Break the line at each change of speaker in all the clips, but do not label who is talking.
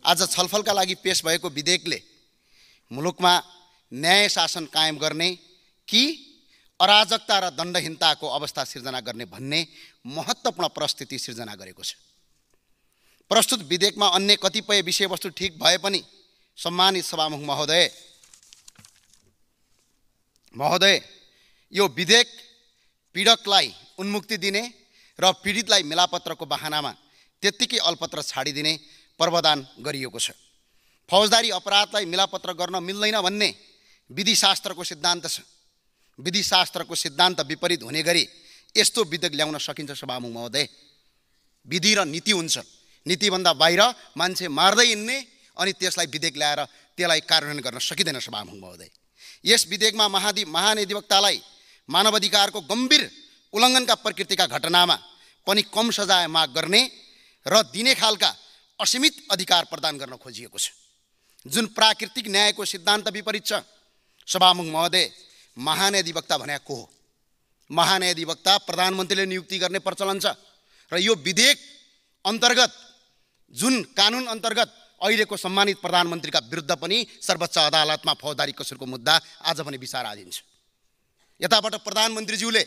आज छलफलका लागि पेश भएको विधेयकले मुलुकमा न्याय शासन कायम गर्ने कि अराजकता र दण्डहीनताको अवस्था सिर्जना गर्ने भन्ने महत्त्वपूर्ण परिस्थिति सिर्जना गरेको छ। प्रस्तुत विधेयकमा अन्य कतिपय विषयवस्तु ठिक भए पनि सम्मानित सभामुख महोदय यो विधेयक पीडकलाई उन्मुक्ति दिने र पीडितलाई मिलापत्रको बहानामा त्यत्तिकै अलपत्र छाडिदिने प्रावधान गरिएको छ। फौजदारी अपराधलाई मिलापत्र गर्न मिल्दैन भन्ने विधिशास्त्रको सिद्धान्त छ। विधिशास्त्रको सिद्धान्त विपरीत हुने गरी यस्तो विधेयक ल्याउन सकिन्छ सभामुख महोदय? विधि र नीति हुन्छ, नीतिभन्दा बाहिर मान्छे मार्दै हिँड्ने अनि त्यसलाई विधेयक ल्याएर त्यसलाई कार्यान्वयन गर्न सकिँदैन सभामुख महोदय। यस विधेयकमा महाधिवक्तालाई मानवाधिकारको गम्भीर उल्लङ्घनका प्रकृतिका घटनामा पनि कम सजाय माग गर्ने र दिने खालका असीमित अधिकार प्रदान गर्न खोजिएको छ, जुन प्राकृतिक न्यायको सिद्धान्त विपरीत छ। सभामुख महोदय, महान्यायाधिवक्ता भनेको को हो? महान्यायाधिवक्ता प्रधानमन्त्रीले नियुक्ति गर्ने प्रचलन छ र यो विधेयक अन्तर्गत जुन कानुन अन्तर्गत अहिलेको सम्मानित प्रधानमन्त्रीका विरुद्ध पनि सर्वोच्च अदालतमा फौजदारी कसुरको मुद्दा आज पनि विचाराधीन छ। यताबाट प्रधानमन्त्रीज्यूले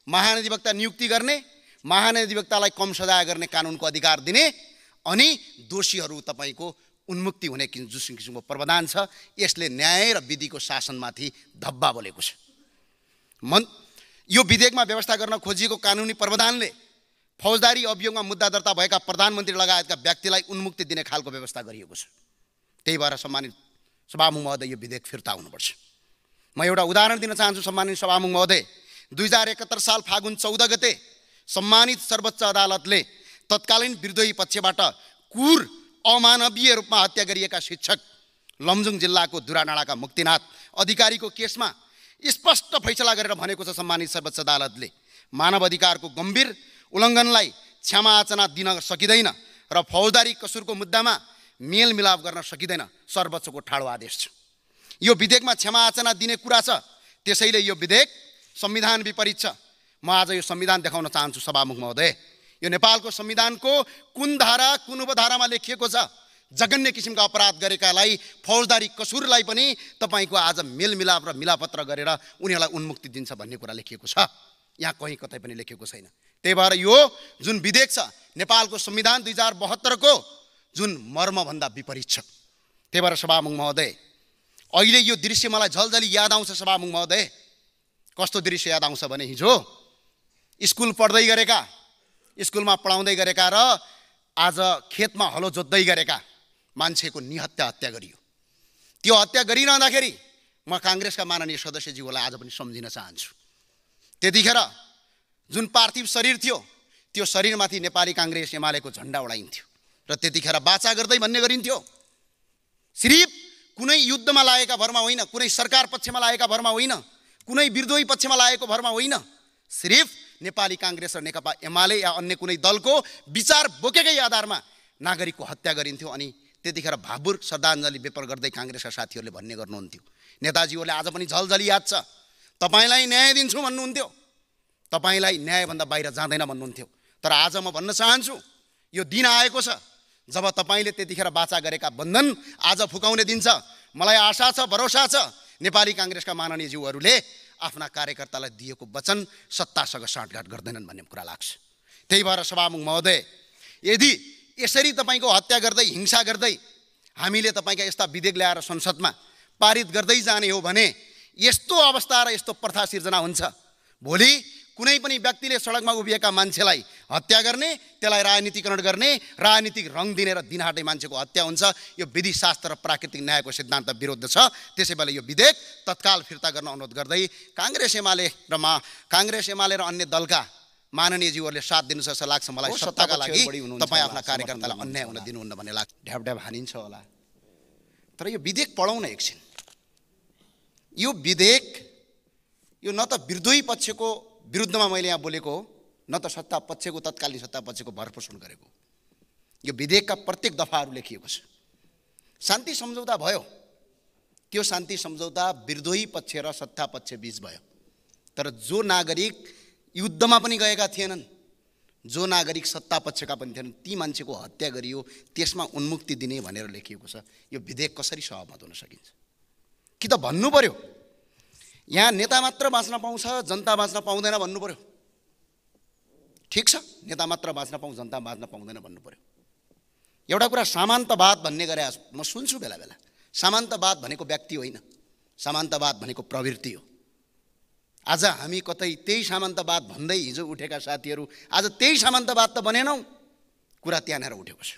महान्यायाधिवक्ता नियुक्ति गर्ने, महान्यायाधिवक्तालाई कम सजाय गर्ने कानुनको अधिकार दिने अनि दोषीहरू तपाईँको उन्मुक्ति हुने जुन किसिमको प्रावधान छ, यसले न्याय र विधिको शासनमाथि धब्बा बोलेको छ। यो विधेयकमा व्यवस्था गर्न खोजिएको कानुनी प्रावधानले फौजदारी अभियोगमा मुद्दा दर्ता भएका प्रधानमन्त्री लगायतका व्यक्तिलाई उन्मुक्ति दिने खालको व्यवस्था गरिएको छ। त्यही भएर सम्मानित सभामुख महोदय, यो विधेयक फिर्ता हुनुपर्छ। म एउटा उदाहरण दिन चाहन्छु सम्मानित सभामुख महोदय। 2071 साल फागुन 14 गते सम्मानित सर्वोच्च अदालतले तत्कालीन विद्रोही पक्षबाट क्रूर अमानवीय रूपमा हत्या गरिएका शिक्षक लमजुङ जिल्लाको दुराडाँडाका मुक्तिनाथ अधिकारीको केसमा स्पष्ट फैसला गरेर भनेको छ सम्मानित सर्वोच्च अदालतले मानव अधिकारको गम्भीर उल्लङ्घनलाई क्षमायाचना दिन सकिँदैन र फौजदारी कसुरको मुद्दामा मेलमिलाप गर्न सकिँदैन, सर्वोच्चको ठाडो आदेश छ। यो विधेयकमा क्षमायाचना दिने कुरा छ, त्यसैले यो विधेयक संविधान विपरीत छ। म आज यो संविधान देखाउन चाहन्छु सभामुख महोदय। यो नेपालको संविधानको कुन धारा कुन उपधारामा लेखिएको छ? जघन्य किसिमका अपराध गरेकालाई फौजदारी कसुरलाई पनि तपाईँको आज मेलमिलाप र मिलापत्र गरेर उनीहरूलाई उन्मुक्ति दिन्छ भन्ने कुरा लेखिएको छ। यहाँ कहीँ कतै पनि लेखिएको छैन। त्यही भएर यो जुन विधेयक छ नेपालको संविधान 2072 को जुन मर्मभन्दा विपरीत छ। त्यही भएर सभामुख महोदय, अहिले यो दृश्य मलाई झलझली याद आउँछ सभामुख महोदय। कस्तो दृश्य याद आउँछ भने हिजो स्कुल पढ्दै गरेका, स्कुलमा पढाउँदै गरेका र आज खेतमा हलो जोत्दै गरेका मान्छेको निहत्या हत्या गरियो। त्यो हत्या गरिरहँदाखेरि म काङ्ग्रेसका माननीय सदस्यज्यूलाई आज पनि सम्झिन चाहन्छु। त्यतिखेर जुन पार्थिव शरीर थियो त्यो शरीरमाथि नेपाली काङ्ग्रेस एमालेको झन्डा उडाइन्थ्यो र त्यतिखेर बाचा गर्दै भन्ने गरिन्थ्यो, सिर्फ कुनै युद्धमा लागेका भरमा होइन, कुनै सरकार पक्षमा लागेका भरमा होइन, कुनै विद्रोही पक्षमा लागेको भरमा होइन, सिर्फ नेपाली काङ्ग्रेस र नेकपा एमाले या अन्य कुनै दलको विचार बोकेकै आधारमा नागरिकको हत्या गरिन्थ्यो। अनि त्यतिखेर भावुक श्रद्धाञ्जली व्यक्त गर्दै काङ्ग्रेसका साथीहरूले भन्ने गर्नुहुन्थ्यो, नेताजीहरूले आज पनि झलझली याद छ, तपाईँलाई न्याय दिन्छु भन्नुहुन्थ्यो, तपाईँलाई न्यायभन्दा बाहिर जाँदैन भन्नुहुन्थ्यो। तर आज म भन्न चाहन्छु, यो दिन आएको छ जब तपाईँले त्यतिखेर बाचा गरेका बन्धन आज फुकाउने दिन छ। मलाई आशा छ, भरोसा छ, नेपाली काङ्ग्रेसका माननीय ज्यूहरूले आफ्ना कार्यकर्तालाई दिएको वचन सत्तासँग साँठगाँठ गर्दैनन् भन्ने कुरा लाग्छ। त्यही भएर सभामुख महोदय, यदि यसरी तपाईँको हत्या गर्दै हिंसा गर्दै हामीले तपाईँका यस्ता विधेयक ल्याएर संसदमा पारित गर्दै जाने हो भने यस्तो अवस्था र यस्तो प्रथा सिर्जना हुन्छ। भोलि कुनै पनि व्यक्तिले सडकमा उभिएका मान्छेलाई हत्या गर्ने, त्यसलाई राजनीतिकरण गर्ने, राजनीतिक रङ दिने र दिनहाटै मान्छेको हत्या हुन्छ। यो विधिशास्त्र र प्राकृतिक न्यायको सिद्धान्त विरुद्ध छ। त्यसै बेला यो विधेयक तत्काल फिर्ता गर्न अनुरोध गर्दै काङ्ग्रेस एमाले र अन्य दलका माननीयज्यूहरूले साथ दिनु छ जस्तो लाग्छ मलाई। सत्ताका लागि तपाईँ आफ्ना कार्यकर्तालाई अन्याय हुन दिनुहुन्न भन्ने लाग्छ। ढ्याप हानिन्छ होला, तर यो विधेयक पढौँ न एकछिन। यो विधेयक यो न त विद्रोही पक्षको विरुद्धमा मैले यहाँ बोलेको हो, न त सत्ता पक्षको तत्कालीन सत्ता पक्षको भरपोषण गरेको। यो विधेयकका प्रत्येक दफाहरू लेखिएको छ। शान्ति सम्झौता भयो, त्यो शान्ति सम्झौता विद्रोही पक्ष र सत्ता पक्ष बीच भयो। तर जो नागरिक युद्धमा पनि गएका थिएनन्, जो नागरिक सत्ता पक्षका पनि थिएनन् ती मान्छेको हत्या गरियो, त्यसमा उन्मुक्ति दिने भनेर लेखिएको छ। यो विधेयक कसरी सहमत हुन सकिन्छ? कि त भन्नु पर्यो यहाँ नेता मात्र बाँच्न पाउँछ, जनता बाँच्न पाउँदैन भन्नु पर्यो। ठिक छ, नेता मात्र बाँच्न पाउँछ, जनता बाँच्न पाउँदैन भन्नु पर्यो। एउटा कुरा सामन्तवाद भन्ने गरे म सुन्छु बेला बेला। सामन्तवाद भनेको व्यक्ति होइन, सामन्तवाद भनेको प्रवृत्ति हो। आज हामी कतै त्यही सामन्तवाद भन्दै हिजो उठेका साथीहरू आज त्यही सामन्तवाद त बनेनौँ, कुरा त्यहाँनिर उठेको छ।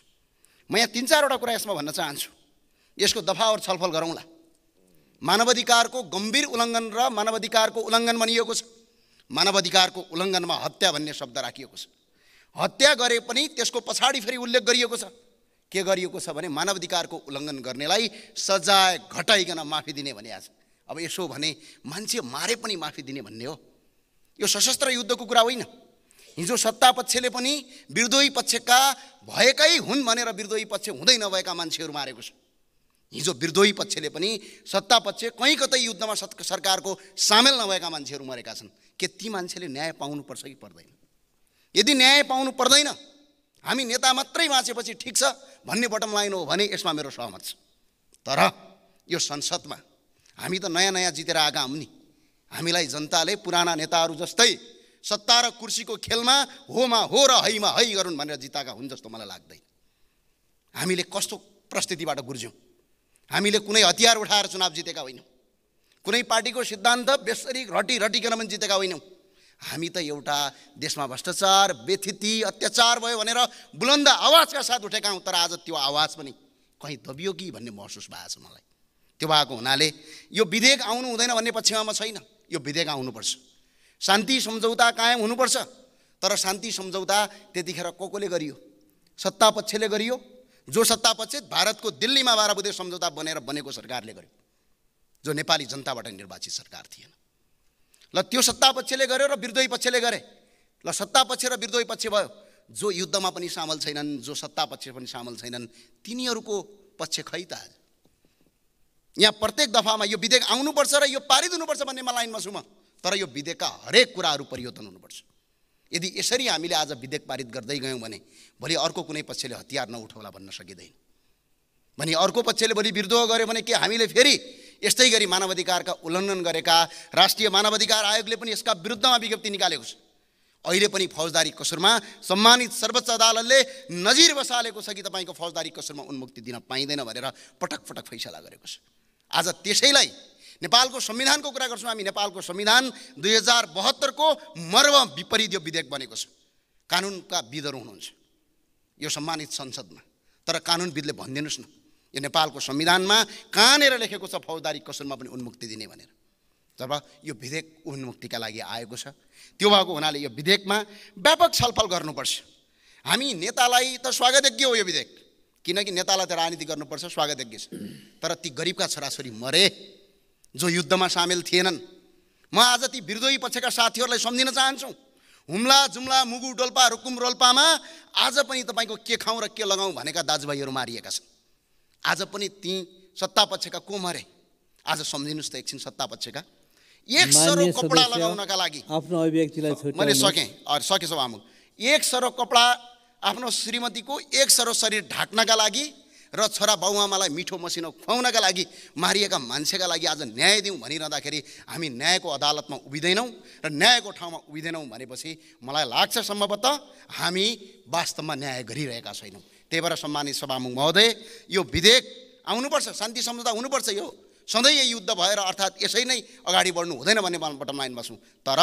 म यहाँ 3-4वटा कुरा यसमा भन्न चाहन्छु। यसको दफावर छलफल गरौँला। मानवाधिकारको गम्भीर उल्लङ्घन र मानवाधिकारको उल्लङ्घन भनिएको छ। मानवाधिकारको उल्लङ्घनमा हत्या भन्ने शब्द राखिएको छ। हत्या गरे पनि त्यसको पछाडि फेरि उल्लेख गरिएको छ। के गरिएको छ भने मानवाधिकारको उल्लङ्घन गर्नेलाई सजाय घटाइकन माफी दिने भनिएको छ। अब यसो भने मान्छे मारे पनि माफी दिने भन्ने हो? यो सशस्त्र युद्धको कुरा होइन। हिजो सत्ता पक्षले पनि विरोधी पक्षका भएकै हुन् भनेर विरोधी पक्ष हुँदै नभएका मान्छेहरू मारेको छ। हिजो विरोधी पक्षले पनि सत्ता पक्ष कहीँ कतै युद्धमा सरकारको सामेल नभएका मान्छेहरू मरेका छन्। के ती मान्छेले न्याय पाउनुपर्छ कि पर्दैन? यदि न्याय पाउनु पर्दैन, हामी नेता मात्रै बाँचेपछि ठिक छ भन्ने बटम लाइन हो भने यसमा मेरो सहमत छ। तर यो संसदमा हामी त नयाँ नयाँ जितेर आएका हौँ नि। हामीलाई जनताले पुराना नेताहरू जस्तै सत्ता र कुर्सीको खेलमा होमा हो र हैमा है गरून् भनेर जिताएका हुन् जस्तो मलाई लाग्दैन। हामीले कस्तो परिस्थितिबाट गुर्ज्यौँ? हामीले कुनै हतियार उठाएर चुनाव जितेका होइनौँ। कुनै पार्टीको सिद्धान्त बेसरी रटिकन पनि जितेका होइनौँ। हामी त एउटा देशमा भ्रष्टाचार, बेथिति, अत्याचार भयो भनेर बुलन्द आवाजका साथ उठेका हौँ। तर आज त्यो आवाज पनि कहीँ दबियो कि भन्ने महसुस भएको छ मलाई। त्यो भएको हुनाले यो विधेयक आउनु हुँदैन भन्ने पक्षमा म छैन। यो विधेयक आउनुपर्छ। शान्ति सम्झौता कायम हुनुपर्छ। तर शान्ति सम्झौता त्यतिखेर कसले गरियो? सत्ता पक्षले गरियो। जो सत्ता पक्ष भारतको दिल्लीमा 12 बुँदे सम्झौता बनेको सरकारले गर्यो, जो नेपाली जनताबाट निर्वाचित सरकार थिएन। ल त्यो सत्ता पक्षले गर्यो र विरोधी पक्षले गरे। ल सत्ता पक्ष र विरोधी पक्ष भयो। जो युद्धमा पनि सामेल छैनन्, जो सत्ता पक्ष पनि सामेल छैनन्, तिनीहरूको पक्ष खै त? आज यहाँ प्रत्येक दफामा यो विधेयक आउनुपर्छ र यो पारित हुनुपर्छ भन्ने लाइनमा छु म। तर यो विधेयकका हरेक कुराहरू परिवर्तन हुनुपर्छ। यदि यसरी हामीले आज विधेयक पारित गर्दै गयौँ भने भोलि अर्को कुनै पक्षले हतियार नउठाउला भन्न सकिँदैन। भने अर्को पक्षले भोलि विद्रोह गर्यो भने के हामीले फेरि यस्तै गरी मानवाधिकारका उल्लङ्घन गरेका राष्ट्रिय मानवाधिकार आयोगले पनि यसका विरुद्धमा विज्ञप्ति निकालेको छ। अहिले पनि फौजदारी कसुरमा सम्मानित सर्वोच्च अदालतले नजिर बसालेको छ कि तपाईँको फौजदारी कसुरमा उन्मुक्ति दिन पाइँदैन भनेर पटक पटक फैसला गरेको छ। आज त्यसैलाई नेपालको संविधानको कुरा गर्छौँ हामी। नेपालको संविधान 2072 को मर्म विपरीत यो विधेयक बनेको छ। कानुनका विदहरू हुनुहुन्छ यो सम्मानित संसदमा, तर कानुनविदले भनिदिनुहोस् न यो नेपालको संविधानमा कहाँनिर लेखेको छ फौजदारी कसुरमा पनि उन्मुक्ति दिने भनेर? जब यो विधेयक उन्मुक्तिका लागि आएको छ, त्यो भएको हुनाले यो विधेयकमा व्यापक छलफल गर्नुपर्छ। हामी नेतालाई त स्वागतयोग्य हो यो विधेयक, किनकि नेतालाई त राजनीति गर्नुपर्छ, स्वागतयोग्य छ। तर ती गरिबका छोराछोरी मरे जो युद्धमा सामेल थिएनन्। म आज ती विरोधी पक्षका साथीहरूलाई सम्झिन चाहन्छु। हुम्ला, जुम्ला, मुगु, डोल्पा, रुकुम, रोल्पामा आज पनि तपाईँको के खाउँ र के लगाउँ भनेका दाजुभाइहरू मारिएका छन्। आज पनि ती सत्ता पक्षका को मरे? आज सम्झिनुहोस् त एकछिन। सत्ता पक्षका एक सरो कपडा लगाउनका लागि
आफ्नो अभिव्यक्तिलाई छुट्याउनु।
मैले सकेँ सभामुख। एक सरो कपडा आफ्नो श्रीमतीको एक सरो शरीर ढाक्नका लागि र छोरा बाउआमालाई मिठो मसिनो खुवाउनका लागि मारिएका मान्छेका लागि आज न्याय दिउँ भनिरहँदाखेरि हामी न्यायको अदालतमा उभिँदैनौँ र न्यायको ठाउँमा उभिँदैनौँ भनेपछि मलाई लाग्छ सम्भवतः हामी वास्तवमा न्याय गरिरहेका छैनौँ। त्यही भएर सम्मानित सभामुख महोदय, यो विधेयक आउनुपर्छ, शान्ति सम्झौता हुनुपर्छ। यो सधैँ यही युद्ध भएर अर्थात् यसै नै अगाडि बढ्नु हुँदैन भन्ने बटम लाइनमा छौँ। तर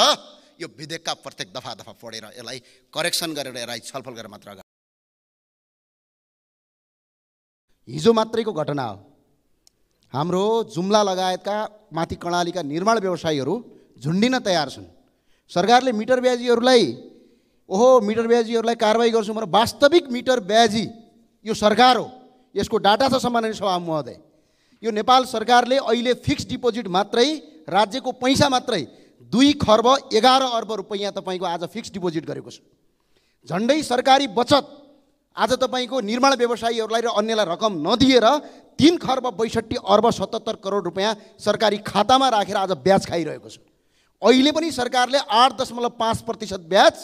यो विधेयकका प्रत्येक दफा पढेर यसलाई करेक्सन गरेर यसलाई छलफल गरेर मात्र अगाडि। हिजो मात्रैको घटना हो। हाम्रो जुम्ला लगायतका माथि कर्णालीका निर्माण व्यवसायीहरू झुन्डिन तयार छन्। सरकारले मिटर ब्याजीहरूलाई मिटर ब्याजीहरूलाई कारवाही गर्छु भनेर वास्तविक मिटर ब्याजी यो सरकार हो। यसको डाटा छ सम्माननीय सभामुख महोदय। यो नेपाल सरकारले अहिले फिक्स्ड डिपोजिट मात्रै राज्यको पैसा मात्रै 2 खर्ब 11 अर्ब रुपैयाँ तपाईँको आज फिक्स्ड डिपोजिट गरेको छ। झन्डै सरकारी बचत आज तपाईँको निर्माण व्यवसायीहरूलाई र अन्यलाई रकम नदिएर 3 खर्ब 62 अर्ब 77 करोड रुपैयाँ सरकारी खातामा राखेर आज ब्याज खाइरहेको छ। अहिले पनि सरकारले 8.5% ब्याज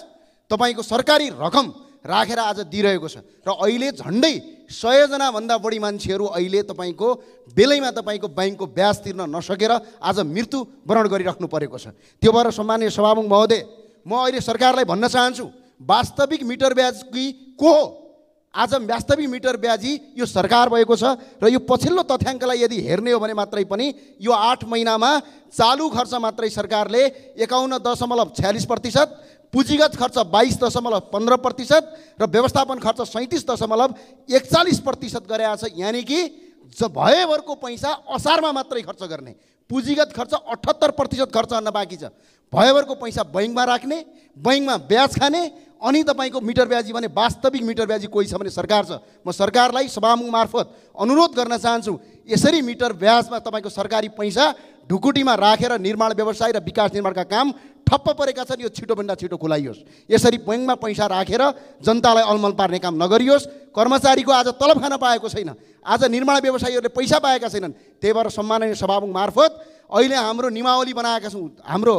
तपाईँको सरकारी रकम राखेर आज दिइरहेको छ र अहिले झन्डै 100 जनाभन्दा बढी मान्छेहरू अहिले तपाईँको बेलैमा तपाईँको ब्याङ्कको ब्याज तिर्न नसकेर आज मृत्युवरण गरिराख्नु परेको छ। त्यो भएर सम्माननीय सभामुख महोदय, म अहिले सरकारलाई भन्न चाहन्छु, वास्तविक मिटर ब्याजी को हो? आज वास्तविक मिटर ब्याजी यो सरकार भएको छ र यो पछिल्लो तथ्याङ्कलाई यदि हेर्ने हो भने मात्रै पनि यो 8 महिनामा चालु खर्च मात्रै सरकारले 51.46%, पुँजीगत खर्च 22.15% र व्यवस्थापन खर्च 37.41% गरेको छ। यानि कि भएभरको पैसा असारमा मात्रै खर्च गर्ने, पुँजीगत खर्च 78% खर्च गर्न बाँकी छ। भएभरको पैसा बैङ्कमा राख्ने, बैङ्कमा ब्याज खाने, अनि तपाईँको मिटर ब्याजी भने वास्तविक मिटर ब्याजी कोही छ भने सरकार छ। म सरकारलाई सभामुख मार्फत अनुरोध गर्न चाहन्छु, यसरी मिटर ब्याजमा तपाईँको सरकारी पैसा ढुकुटीमा राखेर निर्माण व्यवसाय र विकास निर्माणका काम ठप्प परेका छन्, यो छिटोभन्दा छिटो खुलाइयोस्। यसरी बैङ्कमा पैसा राखेर जनतालाई अलमल पार्ने काम नगरियोस्। कर्मचारीको आज तलब खान पाएको छैन, आज निर्माण व्यवसायीहरूले पैसा पाएका छैनन्। त्यही भएर सम्माननीय सभामुख मार्फत अहिले हाम्रो नियमावली बनाएका छौँ। हाम्रो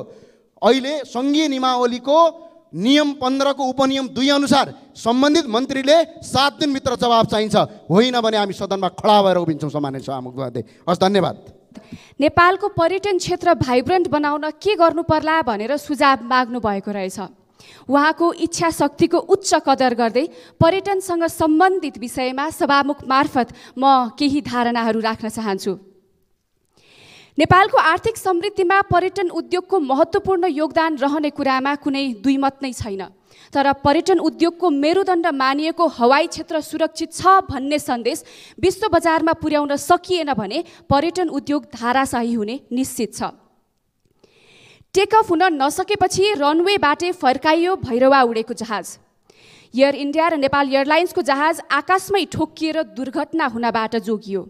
अहिले सङ्घीय नियमावलीको नियम 15 को उपनियम 2 अनुसार सम्बन्धित मन्त्रीले 7 दिनभित्र जवाब चाहिन्छ, होइन भने हामी सदनमा खडा भएर उभिन्छौँ। सम्माननीय सभामुख महोदय, हस्, धन्यवाद।
नेपालको पर्यटन क्षेत्र भाइब्रेन्ट बनाउन के गर्नु पर्ला भनेर सुझाव माग्नु भएको रहेछ। उहाँको इच्छा शक्तिको उच्च कदर गर्दै पर्यटनसँग सम्बन्धित विषयमा सभामुख मार्फत म केही धारणाहरू राख्न चाहन्छु। नेपालको आर्थिक समृद्धिमा पर्यटन उद्योगको महत्त्वपूर्ण योगदान रहने कुरामा कुनै दुईमत नै छैन। तर पर्यटन उद्योगको मेरुदण्ड मानिएको हवाई क्षेत्र सुरक्षित छ भन्ने सन्देश विश्व बजारमा पुर्याउन सकिएन भने पर्यटन उद्योग धाराशाही हुने निश्चित छ। टेक अफ हुन नसकेपछि रनवेबाटै फर्काइयो भैरवा उडेको जहाज। एयर इन्डिया र नेपाल एयरलाइन्सको जहाज आकाशमै ठोक्किएर दुर्घटना हुनबाट जोगियो।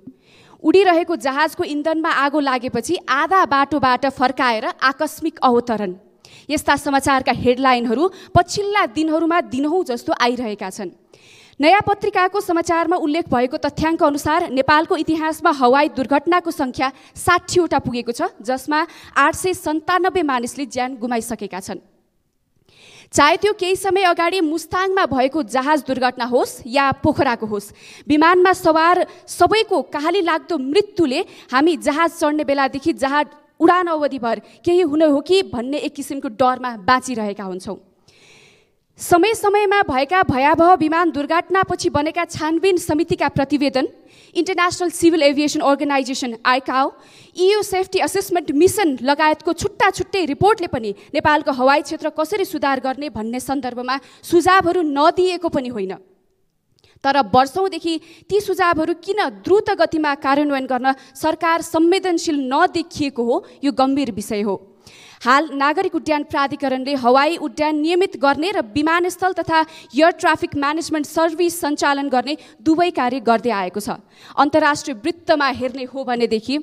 उडिरहेको जहाजको इन्धनमा आगो लागेपछि आधा बाटोबाट फर्काएर आकस्मिक अवतरण। यस्ता समाचारका हेडलाइनहरू पछिल्ला दिनहरूमा दिनहुँ जस्तो आइरहेका छन्। नयाँ पत्रिकाको समाचारमा उल्लेख भएको तथ्याङ्क अनुसार नेपालको इतिहासमा हवाई दुर्घटनाको सङ्ख्या 60वटा पुगेको छ, जसमा 897 मानिसले ज्यान गुमाइसकेका छन्। चाहे त्यो केही समय अगाडि मुस्ताङमा भएको जहाज दुर्घटना होस् या पोखराको होस्, विमानमा सवार सबैको कहाली लाग्दो मृत्युले हामी जहाज चढ्ने बेलादेखि जहाज उडान अवधिभर केही हुने हो कि भन्ने एक किसिमको डरमा बाँचिरहेका हुन्छौँ। समय समयमा भएका भयावह विमान दुर्घटनापछि बनेका छानबिन समितिका प्रतिवेदन, international civil aviation organisation ICAO, EU safety assessment mission लगायतको छुट्टा छुट्टै रिपोर्टले पनि नेपालको हवाई क्षेत्र कसरी सुधार गर्ने भन्ने सन्दर्भमा सुझावहरू नदिएको पनि होइन। तर वर्षौँदेखि ती सुझावहरू किन द्रुत गतिमा कार्यान्वयन गर्न सरकार संवेदनशील नदेखिएको हो, यो गम्भीर विषय हो। हाल नागरिक उड्डयन प्राधिकरणले हवाई उड्डयन नियमित गर्ने र विमानस्थल तथा एयर ट्राफिक म्यानेजमेन्ट सर्भिस सञ्चालन गर्ने दुवै कार्य गर्दै आएको छ। अन्तर्राष्ट्रिय वृत्तमा हेर्ने हो भनेदेखि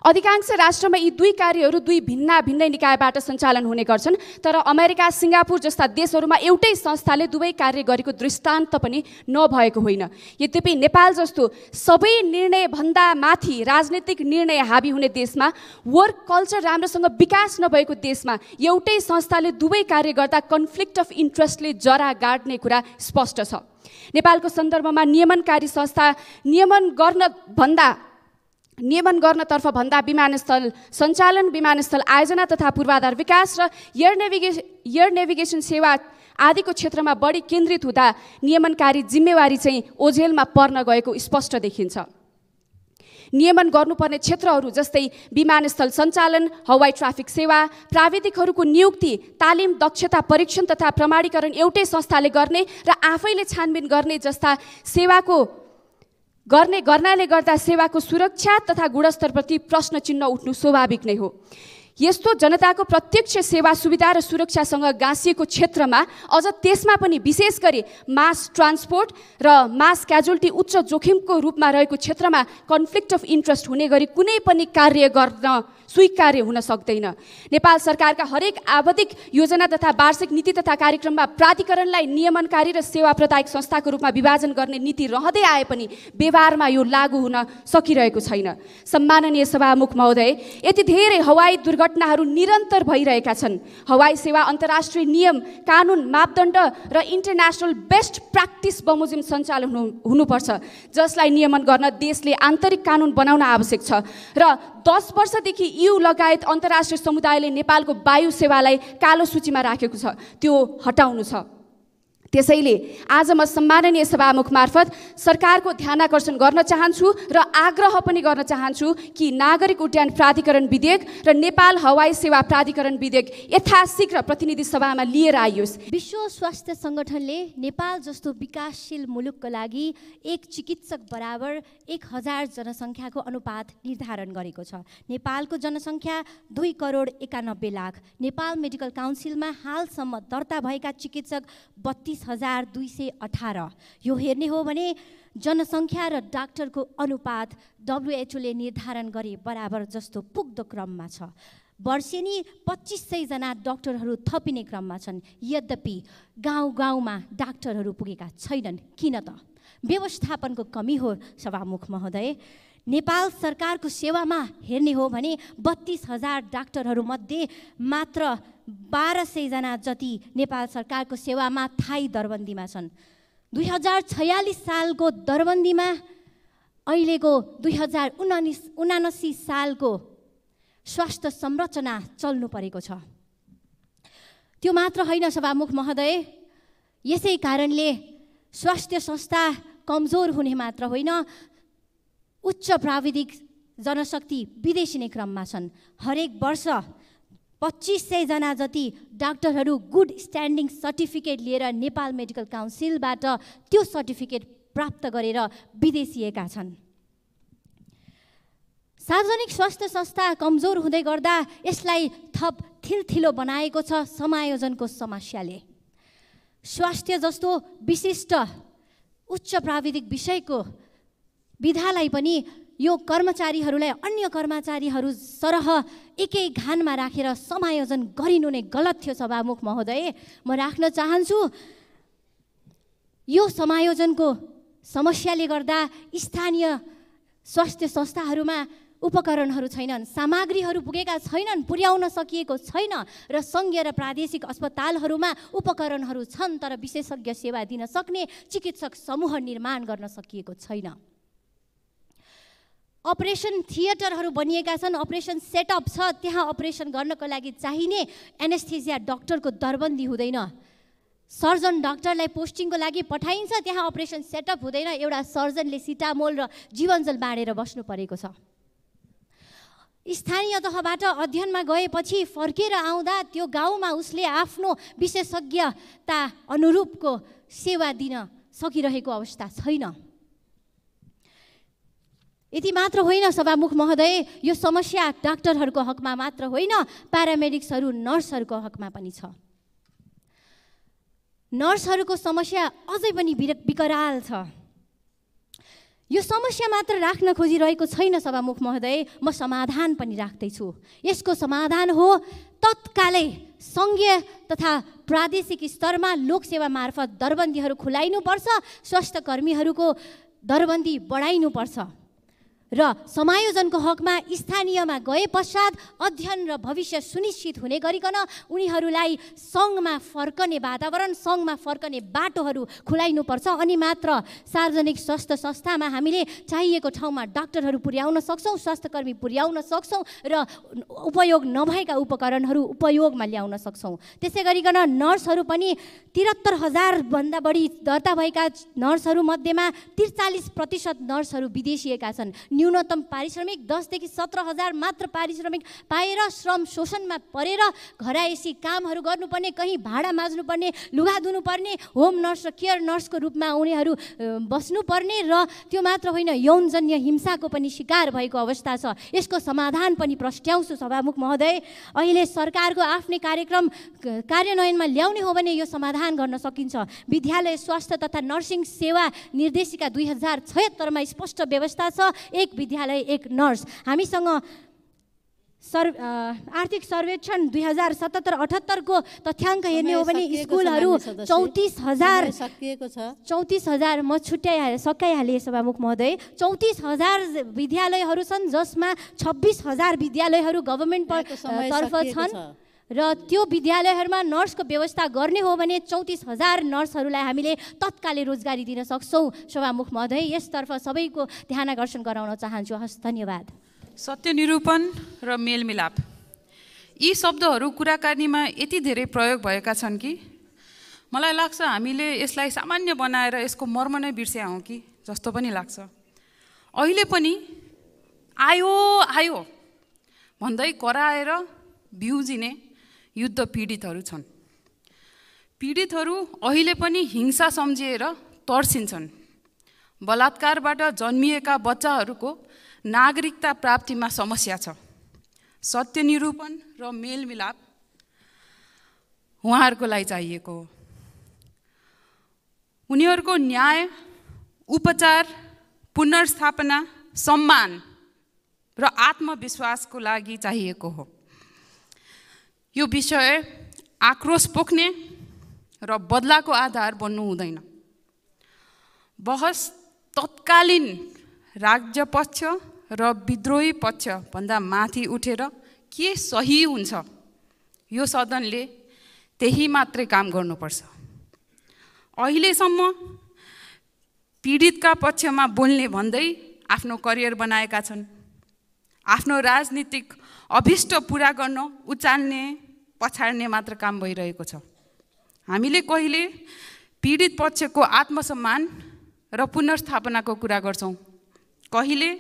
अधिकांश राष्ट्रमा यी दुई कार्यहरू दुई भिन्नै निकायबाट सञ्चालन हुने गर्छन्। तर अमेरिका, सिङ्गापुर जस्ता देशहरूमा एउटै संस्थाले दुवै कार्य गरेको दृष्टान्त पनि नभएको होइन। यद्यपि नेपाल जस्तो सबै निर्णयभन्दा माथि राजनीतिक निर्णय हाबी हुने देशमा, वर्क कल्चर राम्रोसँग विकास नभएको देशमा एउटै संस्थाले दुवै कार्य गर्दा कन्फ्लिक्ट अफ इन्ट्रेस्टले जरा गाड्ने कुरा स्पष्ट छ। नेपालको सन्दर्भमा नियमनकारी संस्था नियमन गर्नतर्फ भन्दा विमानस्थल सञ्चालन, विमानस्थल आयोजना तथा पूर्वाधार विकास र एयर नेभिगेसन सेवा आदिको क्षेत्रमा बढी केन्द्रित हुँदा नियमनकारी जिम्मेवारी चाहिँ ओझेलमा पर्न गएको स्पष्ट देखिन्छ। नियमन गर्नुपर्ने क्षेत्रहरू जस्तै विमानस्थल सञ्चालन, हवाई ट्राफिक सेवा, प्राविधिकहरूको नियुक्ति, तालिम, दक्षता परीक्षण तथा प्रमाणीकरण एउटै संस्थाले गर्ने र आफैले छानबिन गर्ने जस्ता गर्नाले गर्दा सेवाको सुरक्षा तथा गुणस्तरप्रति प्रश्न चिन्ह उठ्नु स्वाभाविक नै हो। यस्तो जनताको प्रत्यक्ष सेवा सुविधा र सुरक्षासँग गाँसिएको क्षेत्रमा अझ त्यसमा पनि विशेष गरी मास ट्रान्सपोर्ट र मास क्याजुअल्टी उच्च जोखिमको रूपमा रहेको क्षेत्रमा कन्फ्लिक्ट अफ इन्ट्रेस्ट हुने गरी कुनै पनि कार्य गर्न स्वीकार्य हुन सक्दैन। नेपाल सरकारका हरेक आवधिक योजना तथा वार्षिक नीति तथा कार्यक्रममा प्राधिकरणलाई नियमनकारी र सेवा प्रदायक संस्थाको रूपमा विभाजन गर्ने नीति रहँदै आए पनि व्यवहारमा यो लागू हुन सकिरहेको छैन। सम्माननीय सभामुख महोदय, यति धेरै हवाई दुर्घटना दुर्घटनाहरू निरन्तर भइरहेका छन्। हवाई सेवा अन्तर्राष्ट्रिय नियम, कानुन, मापदण्ड र इन्टरनेसनल बेस्ट प्र्याक्टिस बमोजिम सञ्चालन हुनुपर्छ, जसलाई नियमन गर्न देशले आन्तरिक कानुन बनाउन आवश्यक छ। र 10 वर्षदेखि EU लगायत अन्तर्राष्ट्रिय समुदायले नेपालको वायु सेवालाई कालो सूचीमा राखेको छ, त्यो हटाउनु छ। त्यसैले आज म सम्माननीय सभामुख मार्फत सरकारको ध्यानाकर्षण गर्न चाहन्छु र आग्रह पनि गर्न चाहन्छु कि नागरिक उड्डयन प्राधिकरण विधेयक र नेपाल हवाई सेवा प्राधिकरण विधेयक यथाशीघ्र प्रतिनिधि सभामा लिएर आइयोस्।
विश्व स्वास्थ्य सङ्गठनले नेपाल जस्तो विकासशील मुलुकको लागि एक चिकित्सक बराबर 1000 जनसङ्ख्याको अनुपात निर्धारण गरेको छ। नेपालको जनसङ्ख्या 2,91,00,000। नेपाल मेडिकल काउन्सिलमा हालसम्म दर्ता भएका चिकित्सक 32,218। यो हेर्ने हो भने जनसङ्ख्या र डाक्टरको अनुपात WHO ले निर्धारण गरे बराबर जस्तो पुग्दो क्रममा छ। वर्षेनी 2500 जना डाक्टरहरू थपिने क्रममा छन्। यद्यपि गाउँ गाउँमा डाक्टरहरू पुगेका छैनन्। किन त? व्यवस्थापनको कमी हो सभामुख महोदय। नेपाल सरकारको सेवामा हेर्ने हो भने 32,000 डाक्टरहरूमध्ये मात्र 1200 जना जति नेपाल सरकारको सेवामा थाई दरबन्दीमा छन्। 2046 सालको दरबन्दीमा अहिलेको 2079 सालको स्वास्थ्य संरचना चल्नु परेको छ। त्यो मात्र होइन सभामुख महोदय, यसै कारणले स्वास्थ्य संस्था कमजोर हुने मात्र होइन, उच्च प्राविधिक जनशक्ति विदेशिने क्रममा छन्। हरेक वर्ष 2500 जना जति डाक्टरहरू गुड स्ट्यान्डिङ सर्टिफिकेट लिएर नेपाल मेडिकल काउन्सिलबाट त्यो सर्टिफिकेट प्राप्त गरेर विदेशिएका छन्। सार्वजनिक स्वास्थ्य संस्था कमजोर हुँदै गर्दा यसलाई थप थिलथिलो बनाएको छ समायोजनको समस्याले। स्वास्थ्य जस्तो विशिष्ट उच्च प्राविधिक विषयको विधालाई पनि यो कर्मचारीहरूलाई अन्य कर्मचारीहरू सरह एकै घानमा राखेर समायोजन गरिनु नै गलत थियो सभामुख महोदय। म राख्न चाहन्छु, यो समायोजनको समस्याले गर्दा स्थानीय स्वास्थ्य संस्थाहरूमा उपकरणहरू छैनन्, सामग्रीहरू पुगेका छैनन्, पुर्याउन सकिएको छैन र सङ्घीय र प्रादेशिक अस्पतालहरूमा उपकरणहरू छन् तर विशेषज्ञ सेवा दिन सक्ने चिकित्सक समूह निर्माण गर्न सकिएको छैन। अपरेसन थिएटरहरू बनिएका छन्, अपरेसन सेटअप छ, त्यहाँ अपरेसन गर्नको लागि चाहिने एनेस्थेसिया डाक्टरको दरबन्दी हुँदैन। सर्जन डाक्टरलाई पोस्टिङको लागि पठाइन्छ, त्यहाँ अपरेसन सेटअप हुँदैन। एउटा सर्जनले सिटामोल र जीवनजल बाँडेर बस्नु परेको छ। स्थानीय तहबाट अध्ययनमा गएपछि फर्केर आउँदा त्यो गाउँमा उसले आफ्नो विशेषज्ञता अनुरूपको सेवा दिन सकिरहेको अवस्था छैन। यति मात्र होइन सभामुख महोदय, यो समस्या डाक्टरहरूको हकमा मात्र होइन, प्यारामेडिक्सहरू नर्सहरूको हकमा पनि छ। नर्सहरूको समस्या अझै पनि विकराल छ। यो समस्या मात्र राख्न खोजिरहेको छैन सभामुख महोदय, म समाधान पनि राख्दैछु। यसको समाधान हो तत्कालै सङ्घीय तथा प्रादेशिक स्तरमा लोकसेवा मार्फत दरबन्दीहरू खुलाइनुपर्छ, स्वास्थ्य कर्मीहरूको दरबन्दी बढाइनुपर्छ र समायोजनको हकमा स्थानीयमा गए पश्चात अध्ययन र भविष्य सुनिश्चित हुने गरिकन उनीहरूलाई सङ्घमा फर्कने वातावरण, सङ्घमा फर्कने बाटोहरू खुलाइनुपर्छ। अनि मात्र सार्वजनिक स्वास्थ्य संस्थामा हामीले चाहिएको ठाउँमा डाक्टरहरू पुर्याउन सक्छौँ, स्वास्थ्यकर्मी पुर्याउन सक्छौँ र उपयोग नभएका उपकरणहरू उपयोगमा ल्याउन सक्छौँ। त्यसै गरिकन नर्सहरू पनि 73,000 भन्दा बढी दर्ता भएका नर्सहरूमध्येमा 43% नर्सहरू विदेशिएका छन्। न्यूनतम पारिश्रमिक 10 देखि 17,000 मात्र पारिश्रमिक पाएर श्रम शोषणमा परेर घरायसी कामहरू गर्नुपर्ने, कहीँ भाडा माझ्नुपर्ने, लुगा धुनुपर्ने, होम नर्स र केयर नर्सको रूपमा उनीहरू बस्नुपर्ने र त्यो मात्र होइन यौनजन्य हिंसाको पनि शिकार भएको अवस्था छ। यसको समाधान पनि प्रस्ट्याउँछु सभामुख महोदय। अहिले सरकारको आफ्नै कार्यक्रम कार्यान्वयनमा ल्याउने हो भने यो समाधान गर्न सकिन्छ। विद्यालय स्वास्थ्य तथा नर्सिङ सेवा निर्देशिका 2076 मा स्पष्ट व्यवस्था छ, एक विद्यालय एक नर्स। हामीसँग आर्थिक सर्वेक्षण 2077-78 तथ्याङ्क हेर्ने हो भने स्कुलहरू 34,000 म सकाइहालेँ सभामुख महोदय, 34,000 विद्यालयहरू छन्, जसमा 26,000 विद्यालयहरू गभर्मेन्ट तर्फ छन् र त्यो विद्यालयहरूमा नर्सको व्यवस्था गर्ने हो भने 34,000 नर्सहरूलाई हामीले तत्कालै रोजगारी दिन सक्छौँ। सभामुख महोदय, यसतर्फ सबैको ध्यान आकर्षण गराउन चाहन्छु। हस्, धन्यवाद।
सत्य निरूपण र मेलमिलाप, यी शब्दहरू कुराकानीमा यति धेरै प्रयोग भएका छन् कि मलाई लाग्छ हामीले यसलाई सामान्य बनाएर यसको मर्म नै बिर्स्या हौँ कि जस्तो पनि लाग्छ। अहिले पनि आयो आयो भन्दै कराएर बिउजिने युद्ध पीडितहरू छन्। पीडितहरू अहिले पनि हिंसा सम्झिएर तर्सिन्छन्। बलात्कारबाट जन्मिएका बच्चाहरूको नागरिकता प्राप्तिमा समस्या छ। सत्य निरूपण र मेलमिलाप उहाँहरूको लागि चाहिएको हो। उनीहरूको न्याय, उपचार, पुनर्स्थापना, सम्मान र आत्मविश्वासको लागि चाहिएको हो। यो विषय आक्रोश पोख्ने र बदलाको आधार बन्नु हुँदैन। बहस तत्कालीन राज्य पक्ष र विद्रोही पक्ष भन्दा माथि उठेर के सही हुन्छ, यो सदनले त्यही मात्रै काम गर्नुपर्छ। अहिलेसम्म पीडितका पक्षमा बोल्ने भन्दै आफ्नो करियर बनाएका छन्। आफ्नो राजनीतिक अभिष्ट पुरा गर्न उचाल्ने पछाड्ने मात्र काम भइरहेको छ। हामीले कहिले पीडित पक्षको आत्मसम्मान र पुनर्स्थापनाको कुरा गर्छौँ, कहिले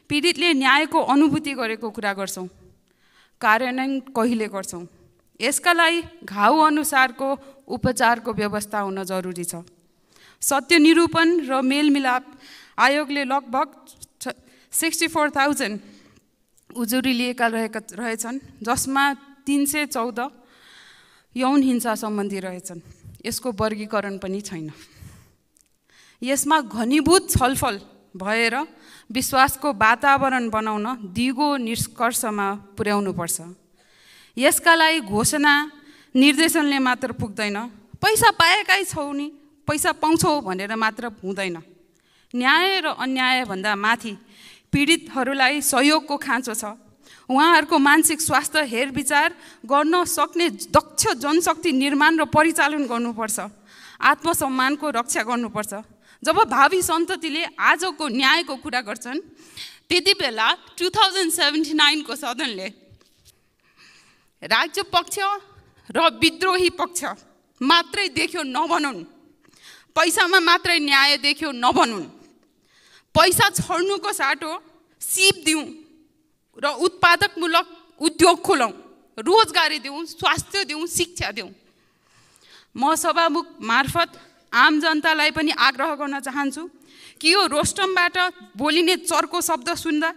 पीडितले न्यायको अनुभूति गरेको कुरा गर्छौँ, कार्यान्वयन कहिले गर्छौँ। यसका लागि घाउ अनुसारको उपचारको व्यवस्था हुन जरुरी छ। सत्य निरूपण र मेलमिलाप आयोगले लगभग 64,000 उजुरी लिएका रहेछन्, जसमा 314 यौन हिंसा सम्बन्धी रहेछन्। यसको वर्गीकरण पनि छैन। यसमा घनीभूत छलफल भएर विश्वासको वातावरण बनाउन दिगो निष्कर्षमा पुर्याउनुपर्छ। यसका लागि घोषणा निर्देशनले मात्र पुग्दैन। पैसा पाएकै छौ नि, पैसा पाउँछौ भनेर मात्र हुँदैन। न्याय र अन्यायभन्दा माथि पीडितहरूलाई सहयोगको खाँचो छ। उहाँहरूको मानसिक स्वास्थ्य हेरविचार गर्न सक्ने दक्ष जनशक्ति निर्माण र परिचालन गर्नुपर्छ। आत्मसम्मानको रक्षा गर्नुपर्छ। जब भावी सन्ततिले आजको न्यायको कुरा गर्छन्, त्यति बेला 2079 को सदनले राज्य पक्ष र विद्रोही पक्ष मात्रै देख्यो नभनुन्, पैसामा मात्रै न्याय देख्यो नभनुन्। पैसा छड्नुको साटो सिप दिउँ र उत्पादकमूलक उद्योग खोलौँ, रोजगारी दिउँ, स्वास्थ्य दिउँ, शिक्षा दिउँ। म सभामुख मार्फत आम जनतालाई पनि आग्रह गर्न चाहन्छु कि यो रोस्टमबाट बोलिने चर्को शब्द सुन्दा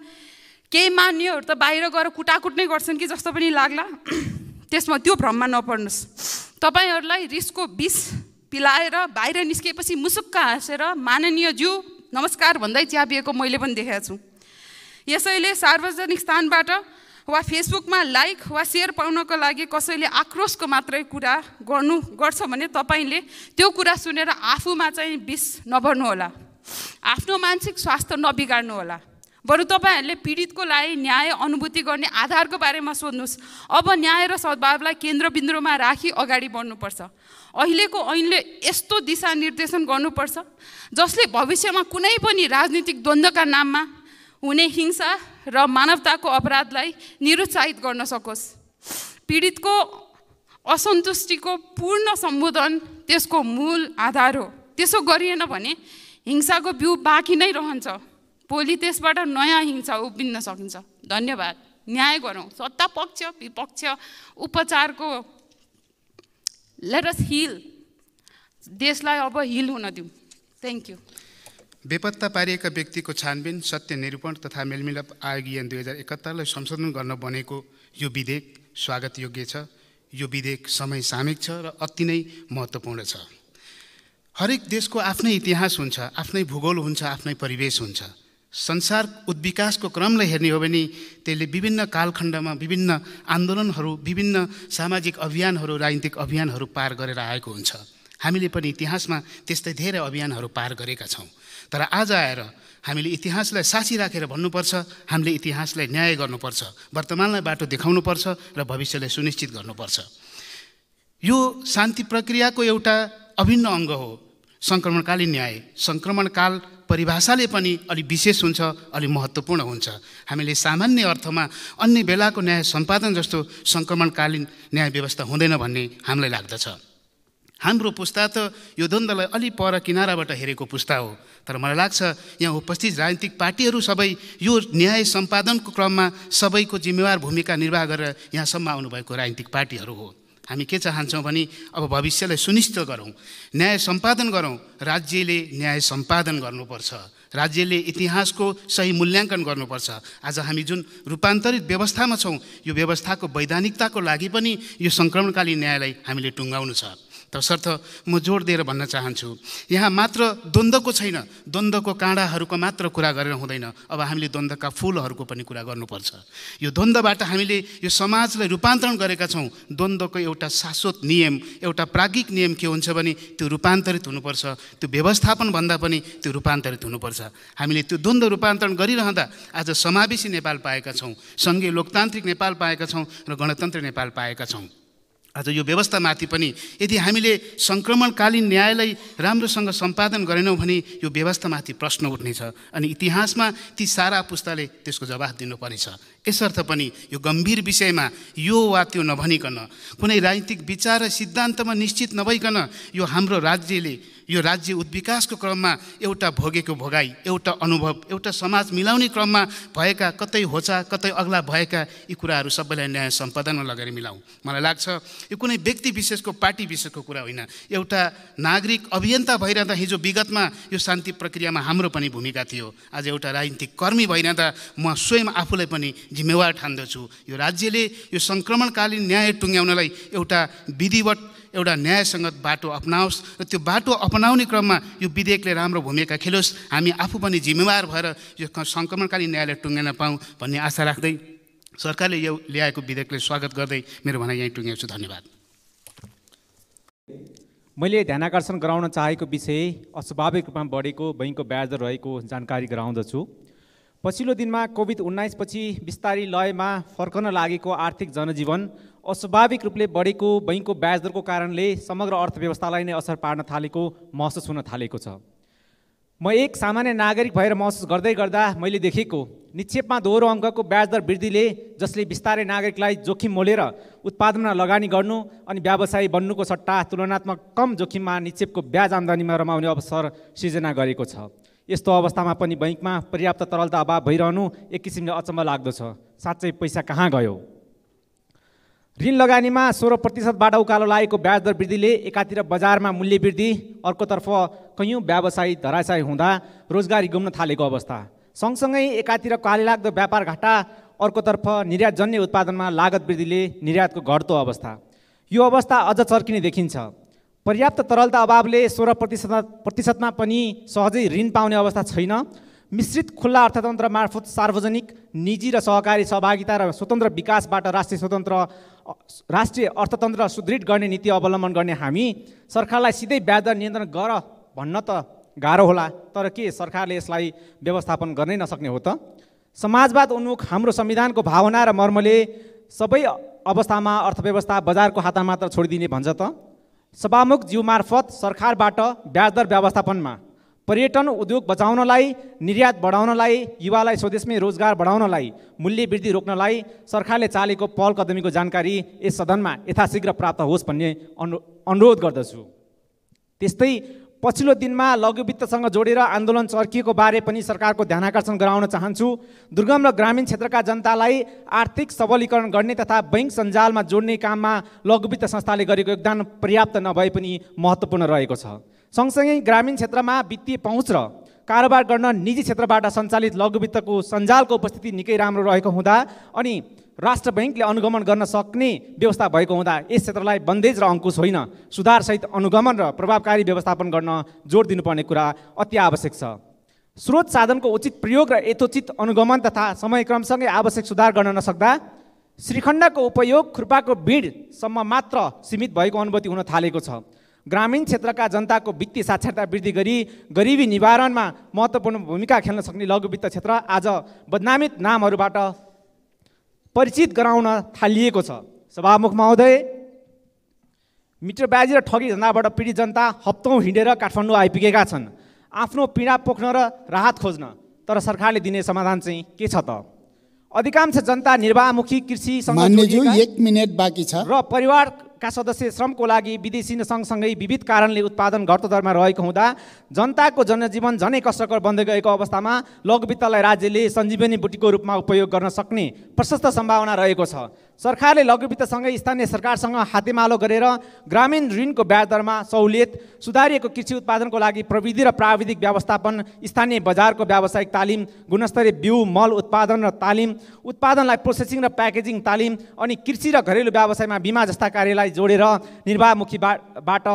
केही मान्यहरू त बाहिर गएर कुटाकुट नै गर्छन् कि जस्तो पनि लाग्ला। त्यसमा त्यो भ्रममा नपर्नुहोस्। तपाईँहरूलाई रिसको विष पिलाएर बाहिर निस्केपछि मुसुक्क हाँसेर माननीय ज्यू नमस्कार भन्दै च्यापिएको मैले पनि देखेको छु। यसैले सार्वजनिक स्थानबाट वा फेसबुकमा लाइक वा सेयर पाउनको लागि कसैले आक्रोशको मात्रै कुरा गर्छ भने तपाईँले त्यो कुरा सुनेर आफूमा चाहिँ विष नभर्नु होला, आफ्नो मानसिक स्वास्थ्य नबिगार्नु होला। बरु तपाईँहरूले पीडितको लागि न्याय अनुभूति गर्ने आधारको बारेमा सोध्नुहोस्। अब न्याय र सद्भावलाई केन्द्रबिन्दुमा राखी अगाडि बढ्नुपर्छ। अहिलेको ऐनले यस्तो दिशानिर्देशन गर्नुपर्छ जसले भविष्यमा कुनै पनि राजनीतिक द्वन्द्वका नाममा हुने हिंसा र मानवताको अपराधलाई निरुत्साहित गर्न सकोस्। पीडितको असन्तुष्टिको पूर्ण सम्बोधन त्यसको मूल आधार हो। त्यसो गरिएन भने हिंसाको बिउ बाँकी नै रहन्छ। भोलि त्यसबाट नयाँ हिंसा उभिन्न सकिन्छ। धन्यवाद। न्याय गरौँ। सत्ता पक्ष विपक्ष उपचारको लेट अस हिल। देशलाई अब हिल हुन दिउँ। Thank you.
बेपत्ता पारिएका व्यक्तिको छानबिन सत्य निरूपण तथा मेलमिलाप आयोग ऐन 2071 लाई संशोधन गर्न बनेको यो विधेयक स्वागत योग्य छ। यो विधेयक समय सामयिक छ र अति नै महत्त्वपूर्ण छ। हरेक देशको आफ्नै इतिहास हुन्छ, आफ्नै भूगोल हुन्छ, आफ्नै परिवेश हुन्छ। संसार उद्विकासको क्रमलाई हेर्ने हो भने त्यसले विभिन्न कालखण्डमा विभिन्न आन्दोलनहरू, विभिन्न सामाजिक अभियानहरू, राजनीतिक अभियानहरू पार गरेर आएको हुन्छ। हामीले पनि इतिहासमा त्यस्तै धेरै अभियानहरू पार गरेका छौँ। तर आज आएर हामीले इतिहासलाई साक्षी राखेर भन्नुपर्छ, हामीले इतिहासलाई न्याय गर्नुपर्छ, वर्तमानलाई बाटो देखाउनुपर्छ र भविष्यलाई सुनिश्चित गर्नुपर्छ। यो शान्ति प्रक्रियाको एउटा अभिन्न अङ्ग हो सङ्क्रमणकालीन न्याय। सङ्क्रमणकाल परिभाषाले पनि अलि विशेष हुन्छ, अलि महत्त्वपूर्ण हुन्छ। हामीले सामान्य अर्थमा अन्य बेलाको न्याय सम्पादन जस्तो सङ्क्रमणकालीन न्याय व्यवस्था हुँदैन भन्ने हामीलाई लाग्दछ। हाम्रो पुस्ता त यो द्वन्द्वलाई अलि पर किनाराबाट हेरेको पुस्ता हो। तर मलाई लाग्छ यहाँ उपस्थित राजनीतिक पार्टीहरू सबै यो न्याय सम्पादनको क्रममा सबैको जिम्मेवार भूमिका निर्वाह गरेर यहाँसम्म आउनुभएको राजनीतिक पार्टीहरू हो। हामी के चाहन्छौँ भने अब भविष्यलाई सुनिश्चित गरौँ, न्याय सम्पादन गरौँ। राज्यले न्याय सम्पादन गर्नुपर्छ, राज्यले इतिहासको सही मूल्याङ्कन गर्नुपर्छ। आज हामी जुन रूपान्तरित व्यवस्थामा छौँ, यो व्यवस्थाको वैधानिकताको लागि पनि यो सङ्क्रमणकालीन न्यायलाई हामीले टुङ्गाउनु छ। तसर्थ म जोड दिएर भन्न चाहन्छु, यहाँ मात्र द्वन्द्वको छैन, द्वन्द्वको काँडाहरूको मात्र कुरा गरेर हुँदैन। अब हामीले द्वन्द्वका फुलहरूको पनि कुरा गर्नुपर्छ। यो द्वन्द्वबाट हामीले यो समाजलाई रूपान्तरण गरेका छौँ। द्वन्द्वको एउटा शाश्वत नियम, एउटा प्राज्ञिक नियम के हुन्छ भने त्यो रूपान्तरित हुनुपर्छ। त्यो व्यवस्थापन भन्दा पनि त्यो रूपान्तरित हुनुपर्छ। हामीले त्यो द्वन्द्व रूपान्तरण गरिरहँदा आज समावेशी नेपाल पाएका छौँ, सङ्घीय लोकतान्त्रिक नेपाल पाएका छौँ र गणतन्त्र नेपाल पाएका छौँ। आज यो व्यवस्थामाथि पनि यदि हामीले सङ्क्रमणकालीन न्यायलाई राम्रोसँग सम्पादन गरेनौँ भने यो व्यवस्थामाथि प्रश्न उठ्नेछ अनि इतिहासमा ती सारा पुस्ताले त्यसको जवाफ दिनुपर्नेछ। यसर्थ पनि यो गम्भीर विषयमा यो वा त्यो नभनिकन, कुनै राजनीतिक विचार र सिद्धान्तमा निश्चित नभइकन यो हाम्रो राज्यले, यो राज्य उद्विकासको क्रममा एउटा भोगेको भोगाई, एउटा अनुभव, एउटा समाज मिलाउने क्रममा भएका कतै होचा कतै अग्ला भएका यी कुराहरू सबैलाई न्याय सम्पादनमा लगेर मिलाउँ। मलाई लाग्छ यो कुनै व्यक्ति विशेषको, पार्टी विशेषको कुरा होइन। एउटा नागरिक अभियन्ता भइरहँदा हिजो विगतमा यो शान्ति प्रक्रियामा हाम्रो पनि भूमिका थियो। आज एउटा राजनीतिक कर्मी भइरहँदा म स्वयं आफूलाई पनि जिम्मेवार ठान्दछु। यो राज्यले यो सङ्क्रमणकालीन न्याय टुङ्ग्याउनलाई एउटा विधिवत, एउटा न्यायसङ्गत बाटो अपनाओस् र त्यो बाटो अपनाउने क्रममा यो विधेयकले राम्रो भूमिका खेलोस्। हामी आफू पनि जिम्मेवार भएर यो सङ्क्रमणकालीन न्यायलाई टुङ्ग्याउन पाऊँ भन्ने आशा राख्दै सरकारले यो ल्याएको विधेयकले स्वागत गर्दै मेरो भनाइ यहीँ टुङ्ग्याउँछु। धन्यवाद।
मैले ध्यानाकर्षण गराउन चाहेको विषय अस्वाभाविक रूपमा बढेको बैंकको ब्याज दर रहेको जानकारी गराउँदछु। पछिल्लो दिनमा कोभिड-19 पछि बिस्तारै लयमा फर्कन लागेको आर्थिक जनजीवन अस्वाभाविक रूपले बढेको बैंकको ब्याज दरको कारणले समग्र अर्थव्यवस्थालाई नै असर पार्न थालेको महसुस हुन थालेको छ। म एक सामान्य नागरिक भएर महसुस गर्दै गर्दा मैले देखेको निक्षेपमा दोहोरो अङ्कको ब्याज दर वृद्धिले, जसले बिस्तारै नागरिकलाई जोखिम मोलेर उत्पादनमा लगानी गर्नु अनि व्यवसायी बन्नुको सट्टा तुलनात्मक कम जोखिममा निक्षेपको ब्याज आम्दानीमा रमाउने अवसर सिर्जना गरेको छ। यस्तो अवस्थामा पनि बैंकमा पर्याप्त तरलता अभाव भइरहनु एक किसिमले अचम्म लाग्दछ। साँच्चै पैसा कहाँ गयो? ऋण लगानीमा 16%बाट उकालो लागेको ब्याज दर वृद्धिले एकातिर बजारमा मूल्य वृद्धि, अर्कोतर्फ कैयौँ व्यवसायी धराशायी हुँदा रोजगारी गुम्न थालेको अवस्था, सँगसँगै एकातिर काले लाग्दो व्यापार घाटा, अर्कोतर्फ निर्यातजन्य उत्पादनमा लागत वृद्धिले निर्यातको घट्दो अवस्था। यो अवस्था अझ चर्किने देखिन्छ। पर्याप्त तरलता अभावले 16%मा पनि सहजै ऋण पाउने अवस्था छैन। मिश्रित खुल्ला अर्थतन्त्र मार्फत सार्वजनिक, निजी र सहकारी सहभागिता र स्वतन्त्र विकासबाट राष्ट्रिय अर्थतन्त्र सुदृढ गर्ने नीति अवलम्बन गर्ने हामी सरकारलाई सिधै ब्याज दर नियन्त्रण गर भन्न त गाह्रो होला, तर के सरकारले यसलाई व्यवस्थापन गर्नै नसक्ने हो त? समाजवाद उन्मुख हाम्रो संविधानको भावना र मर्मले सबै अवस्थामा अर्थव्यवस्था बजारको हातमा मात्र छोडिदिने भन्छ त? सभामुख ज्यू मार्फत सरकारबाट ब्याज दर व्यवस्थापनमा पर्यटन उद्योग बचाउनलाई, निर्यात बढाउनलाई, युवालाई स्वदेशमै रोजगार बढाउनलाई, मूल्य वृद्धि रोक्नलाई सरकारले चालेको पहल कदमीको जानकारी यस सदनमा यथाशीघ्र प्राप्त होस् भन्ने अनुरोध गर्दछु। त्यस्तै पछिल्लो दिनमा लघुवित्तसँग जोडेर आन्दोलन चर्किएको बारे पनि सरकारको ध्यानाकर्षण गराउन चाहन्छु। दुर्गम र ग्रामीण क्षेत्रका जनतालाई आर्थिक सबलीकरण गर्ने तथा बैंक सञ्जालमा जोड्ने काममा लघुवित्त संस्थाले गरेको योगदान पर्याप्त नभए पनि महत्त्वपूर्ण रहेको छ। सँगसँगै ग्रामीण क्षेत्रमा वित्तीय पहुँच र कारोबार गर्न निजी क्षेत्रबाट सञ्चालित लघुवित्तको सञ्जालको उपस्थिति निकै राम्रो रहेको हुँदा अनि राष्ट्र बैंकले अनुगमन गर्न सक्ने व्यवस्था भएको हुँदा यस क्षेत्रलाई बन्देज र अङ्कुश होइन, सुधारसहित अनुगमन र प्रभावकारी व्यवस्थापन गर्न जोड दिनुपर्ने कुरा अति आवश्यक छ। स्रोत साधनको उचित प्रयोग र यथोचित अनुगमन तथा समयक्रमसँगै आवश्यक सुधार गर्न नसक्दा श्रीखण्डको उपयोग खुर्पाको भिडसम्म मात्र सीमित भएको अनुभूति हुन थालेको छ। ग्रामीण क्षेत्रका जनताको वित्तीय साक्षरता वृद्धि गरी गरिबी निवारणमा महत्त्वपूर्ण भूमिका खेल्न सक्ने लघुवित्त क्षेत्र आज बदनामित नामहरूबाट परिचित गराउन थालिएको छ। सभामुख महोदय, मिटर ब्याजी र ठगी धन्दाबाट पीडित जनता हप्तौँ हिँडेर काठमाडौँ आइपुगेका छन् आफ्नो पीडा पोख्न र राहत खोज्न। तर सरकारले दिने समाधान चाहिँ के छ त? अधिकांश जनता निर्वाहमुखी कृषिसँग जोडिएका
1 मिनेट बाँकी छ
र परिवारका सदस्य श्रमको लागि विदेशी सँगसँगै विविध कारणले उत्पादन घट्दो दरमा रहेको हुँदा जनताको जनजीवन झनै कष्टकर बन्दै गएको अवस्थामा लघुवित्तलाई राज्यले सञ्जीवनी बुटीको रूपमा उपयोग गर्न सक्ने प्रशस्त सम्भावना रहेको छ। सरकारले लघुवित्तसँगै स्थानीय सरकारसँग हातेमालो गरेर ग्रामीण ऋणको ब्याज दरमा सहुलियत, सुधारिएको कृषि उत्पादनको लागि प्रविधि र प्राविधिक व्यवस्थापन, स्थानीय बजारको व्यावसायिक तालिम, गुणस्तरीय बिउ मल उत्पादन र तालिम, उत्पादनलाई प्रोसेसिङ र प्याकेजिङ तालिम अनि कृषि र घरेलु व्यवसायमा बिमा जस्ता कार्यलाई जोडेर निर्वाहमुखीबाट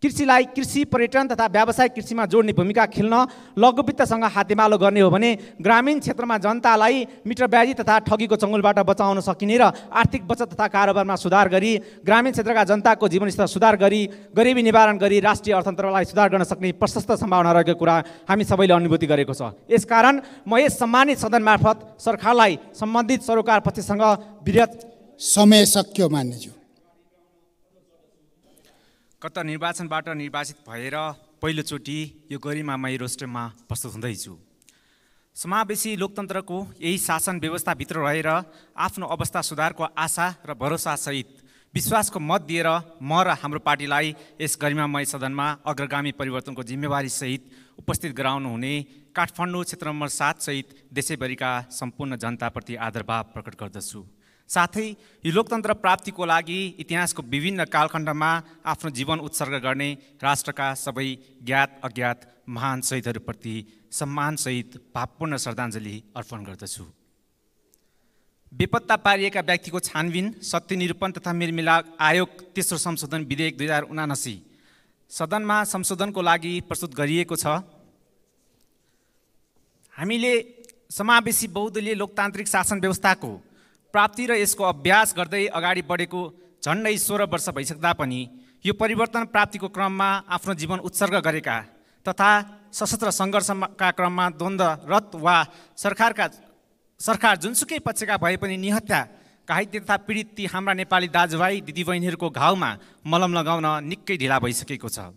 कृषिलाई कृषि पर्यटन तथा व्यावसायिक कृषिमा जोड्ने भूमिका खेल्न लघुवित्तसँग हातेमालो गर्ने हो भने ग्रामीण क्षेत्रमा जनतालाई मिटर ब्याजी तथा ठगीको चङ्गुलबाट बचाउन सकिने र आर्थिक बचत तथा कारोबारमा सुधार गरी ग्रामीण क्षेत्रका जनताको जीवनस्तर सुधार गरी गरिबी निवारण गरी राष्ट्रिय अर्थतन्त्रलाई सुधार गर्न सक्ने प्रशस्त सम्भावना रहेको कुरा हामी सबैले अनुभूति गरेको छ। यसकारण म यस सम्मानित सदन मार्फत सरकारलाई सम्बन्धित सरोकार पक्षसँग विरोध।
समय सक्यो मान्यज्यू।
गत निर्वाचनबाट निर्वाचित भएर पहिलोचोटि यो गरिमामय रोस्टरमा प्रस्तुत हुँदैछु। समावेशी लोकतन्त्रको यही शासन व्यवस्थाभित्र रहेर आफ्नो अवस्था सुधारको आशा र भरोसासहित विश्वासको मत दिएर म र हाम्रो पार्टीलाई यस गरिमामय सदनमा अग्रगामी परिवर्तनको जिम्मेवारीसहित उपस्थित गराउनु हुने काठमाडौँ क्षेत्र नम्बर 7 सहित देशैभरिका सम्पूर्ण जनताप्रति आदरभाव प्रकट गर्दछु। साथै यो लोकतन्त्र प्राप्तिको लागि इतिहासको विभिन्न कालखण्डमा आफ्नो जीवन उत्सर्ग गर्ने राष्ट्रका सबै ज्ञात अज्ञात महान शहीदहरूप्रति सम्मानसहित भावपूर्ण श्रद्धाञ्जली अर्पण गर्दछु। बेपत्ता पारिएका व्यक्तिको छानबिन, सत्य निरूपण तथा मेलमिलाप आयोग तेस्रो संशोधन विधेयक 2079 सदनमा संशोधनको लागि प्रस्तुत गरिएको छ। हामीले समावेशी बहुदलीय लोकतान्त्रिक शासन व्यवस्थाको प्राप्ति र यसको अभ्यास गर्दै अगाडि बढेको झन्डै 16 वर्ष भइसक्दा पनि यो परिवर्तन प्राप्तिको क्रममा आफ्नो जीवन उत्सर्ग गरेका तथा सशस्त्र सङ्घर्षका क्रममा द्वन्द्वरत वा सरकार जुनसुकै पक्षका भए पनि निहत्या घाइते तथा पीडित ती हाम्रा नेपाली दाजुभाइ दिदीबहिनीहरूको घाउमा मलम लगाउन निकै ढिला भइसकेको छ।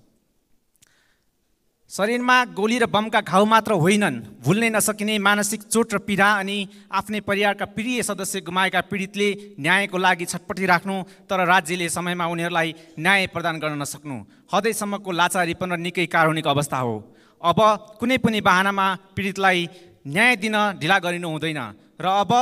शरीरमा गोली र बमका घाउ मात्र होइनन्, भुल्नै नसकिने मानसिक चोट र पीडा अनि आफ्नै परिवारका प्रिय सदस्य गुमाएका पीडितले न्यायको लागि छटपटिराख्नु तर राज्यले समयमा उनीहरूलाई न्याय प्रदान गर्न नसक्नु हदैसम्मको लाचारीपन र निकै कारुणिक अवस्था हो। अब कुनै पनि बहानामा पीडितलाई न्याय दिन ढिला गरिनु हुँदैन र अब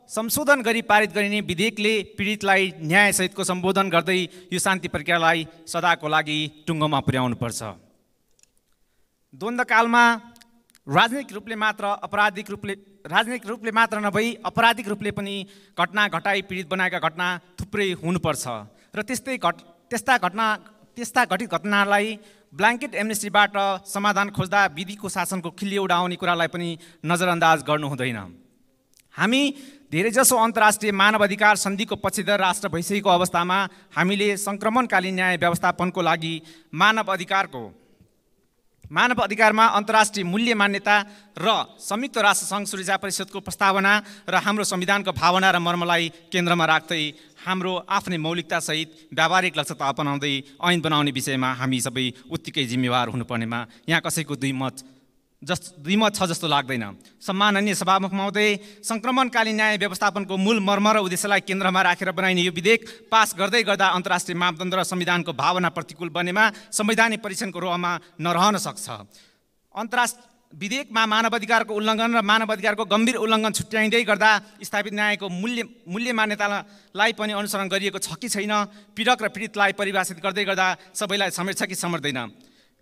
संशोधन गरी पारित गरिने विधेयकले पीडितलाई न्यायसहितको सम्बोधन गर्दै यो शान्ति प्रक्रियालाई सदाको लागि टुङ्गोमा पुर्याउनुपर्छ। द्वन्द्वकालमा राजनीतिक रूपले मात्र नभई अपराधिक रूपले पनि घटना घटाई पीडित बनाएका घटना थुप्रै हुनुपर्छ र त्यस्ता घटित घटनालाई ब्ल्याङ्केट एमनेस्टीबाट समाधान खोज्दा विधिको शासनको खिल्ली उडाउने कुरालाई पनि नजरअन्दाज गर्नु हुँदैन। हामी धेरैजसो अन्तर्राष्ट्रिय मानवाधिकार सन्धिको पक्षधर राष्ट्र भइसकेको अवस्थामा हामीले सङ्क्रमणकालीन न्याय व्यवस्थापनको लागि मानव अधिकारमा अन्तर्राष्ट्रिय मूल्य मान्यता र संयुक्त राष्ट्रसङ्घ सुरक्षा परिषदको प्रस्तावना र हाम्रो संविधानको भावना र मर्मलाई केन्द्रमा राख्दै हाम्रो आफ्नै मौलिकतासहित व्यावहारिक लक्ष्यता अपनाउँदै ऐन बनाउने विषयमा हामी सबै उत्तिकै जिम्मेवार हुनुपर्नेमा यहाँ कसैको दुई मत छ जस्तो लाग्दैन। सम्माननीय सभामुख महोदय, सङ्क्रमणकालीन न्याय व्यवस्थापनको मूल मर्म र उद्देश्यलाई केन्द्रमा राखेर बनाइने यो विधेयक पास गर्दै गर्दा अन्तर्राष्ट्रिय मापदण्ड र संविधानको भावना प्रतिकूल बनेमा संवैधानिक परीक्षणको रोहमा नरहन सक्छ। विधेयकमा मानवाधिकारको उल्लङ्घन र मानवाधिकारको गम्भीर उल्लङ्घन छुट्याइँदै गर्दा स्थापित न्यायको मूल्य मान्यतालाई पनि अनुसरण गरिएको छ कि छैन, पीडक र पीडितलाई परिभाषित गर्दै गर्दा सबैलाई समेट्छ कि समर्दैन,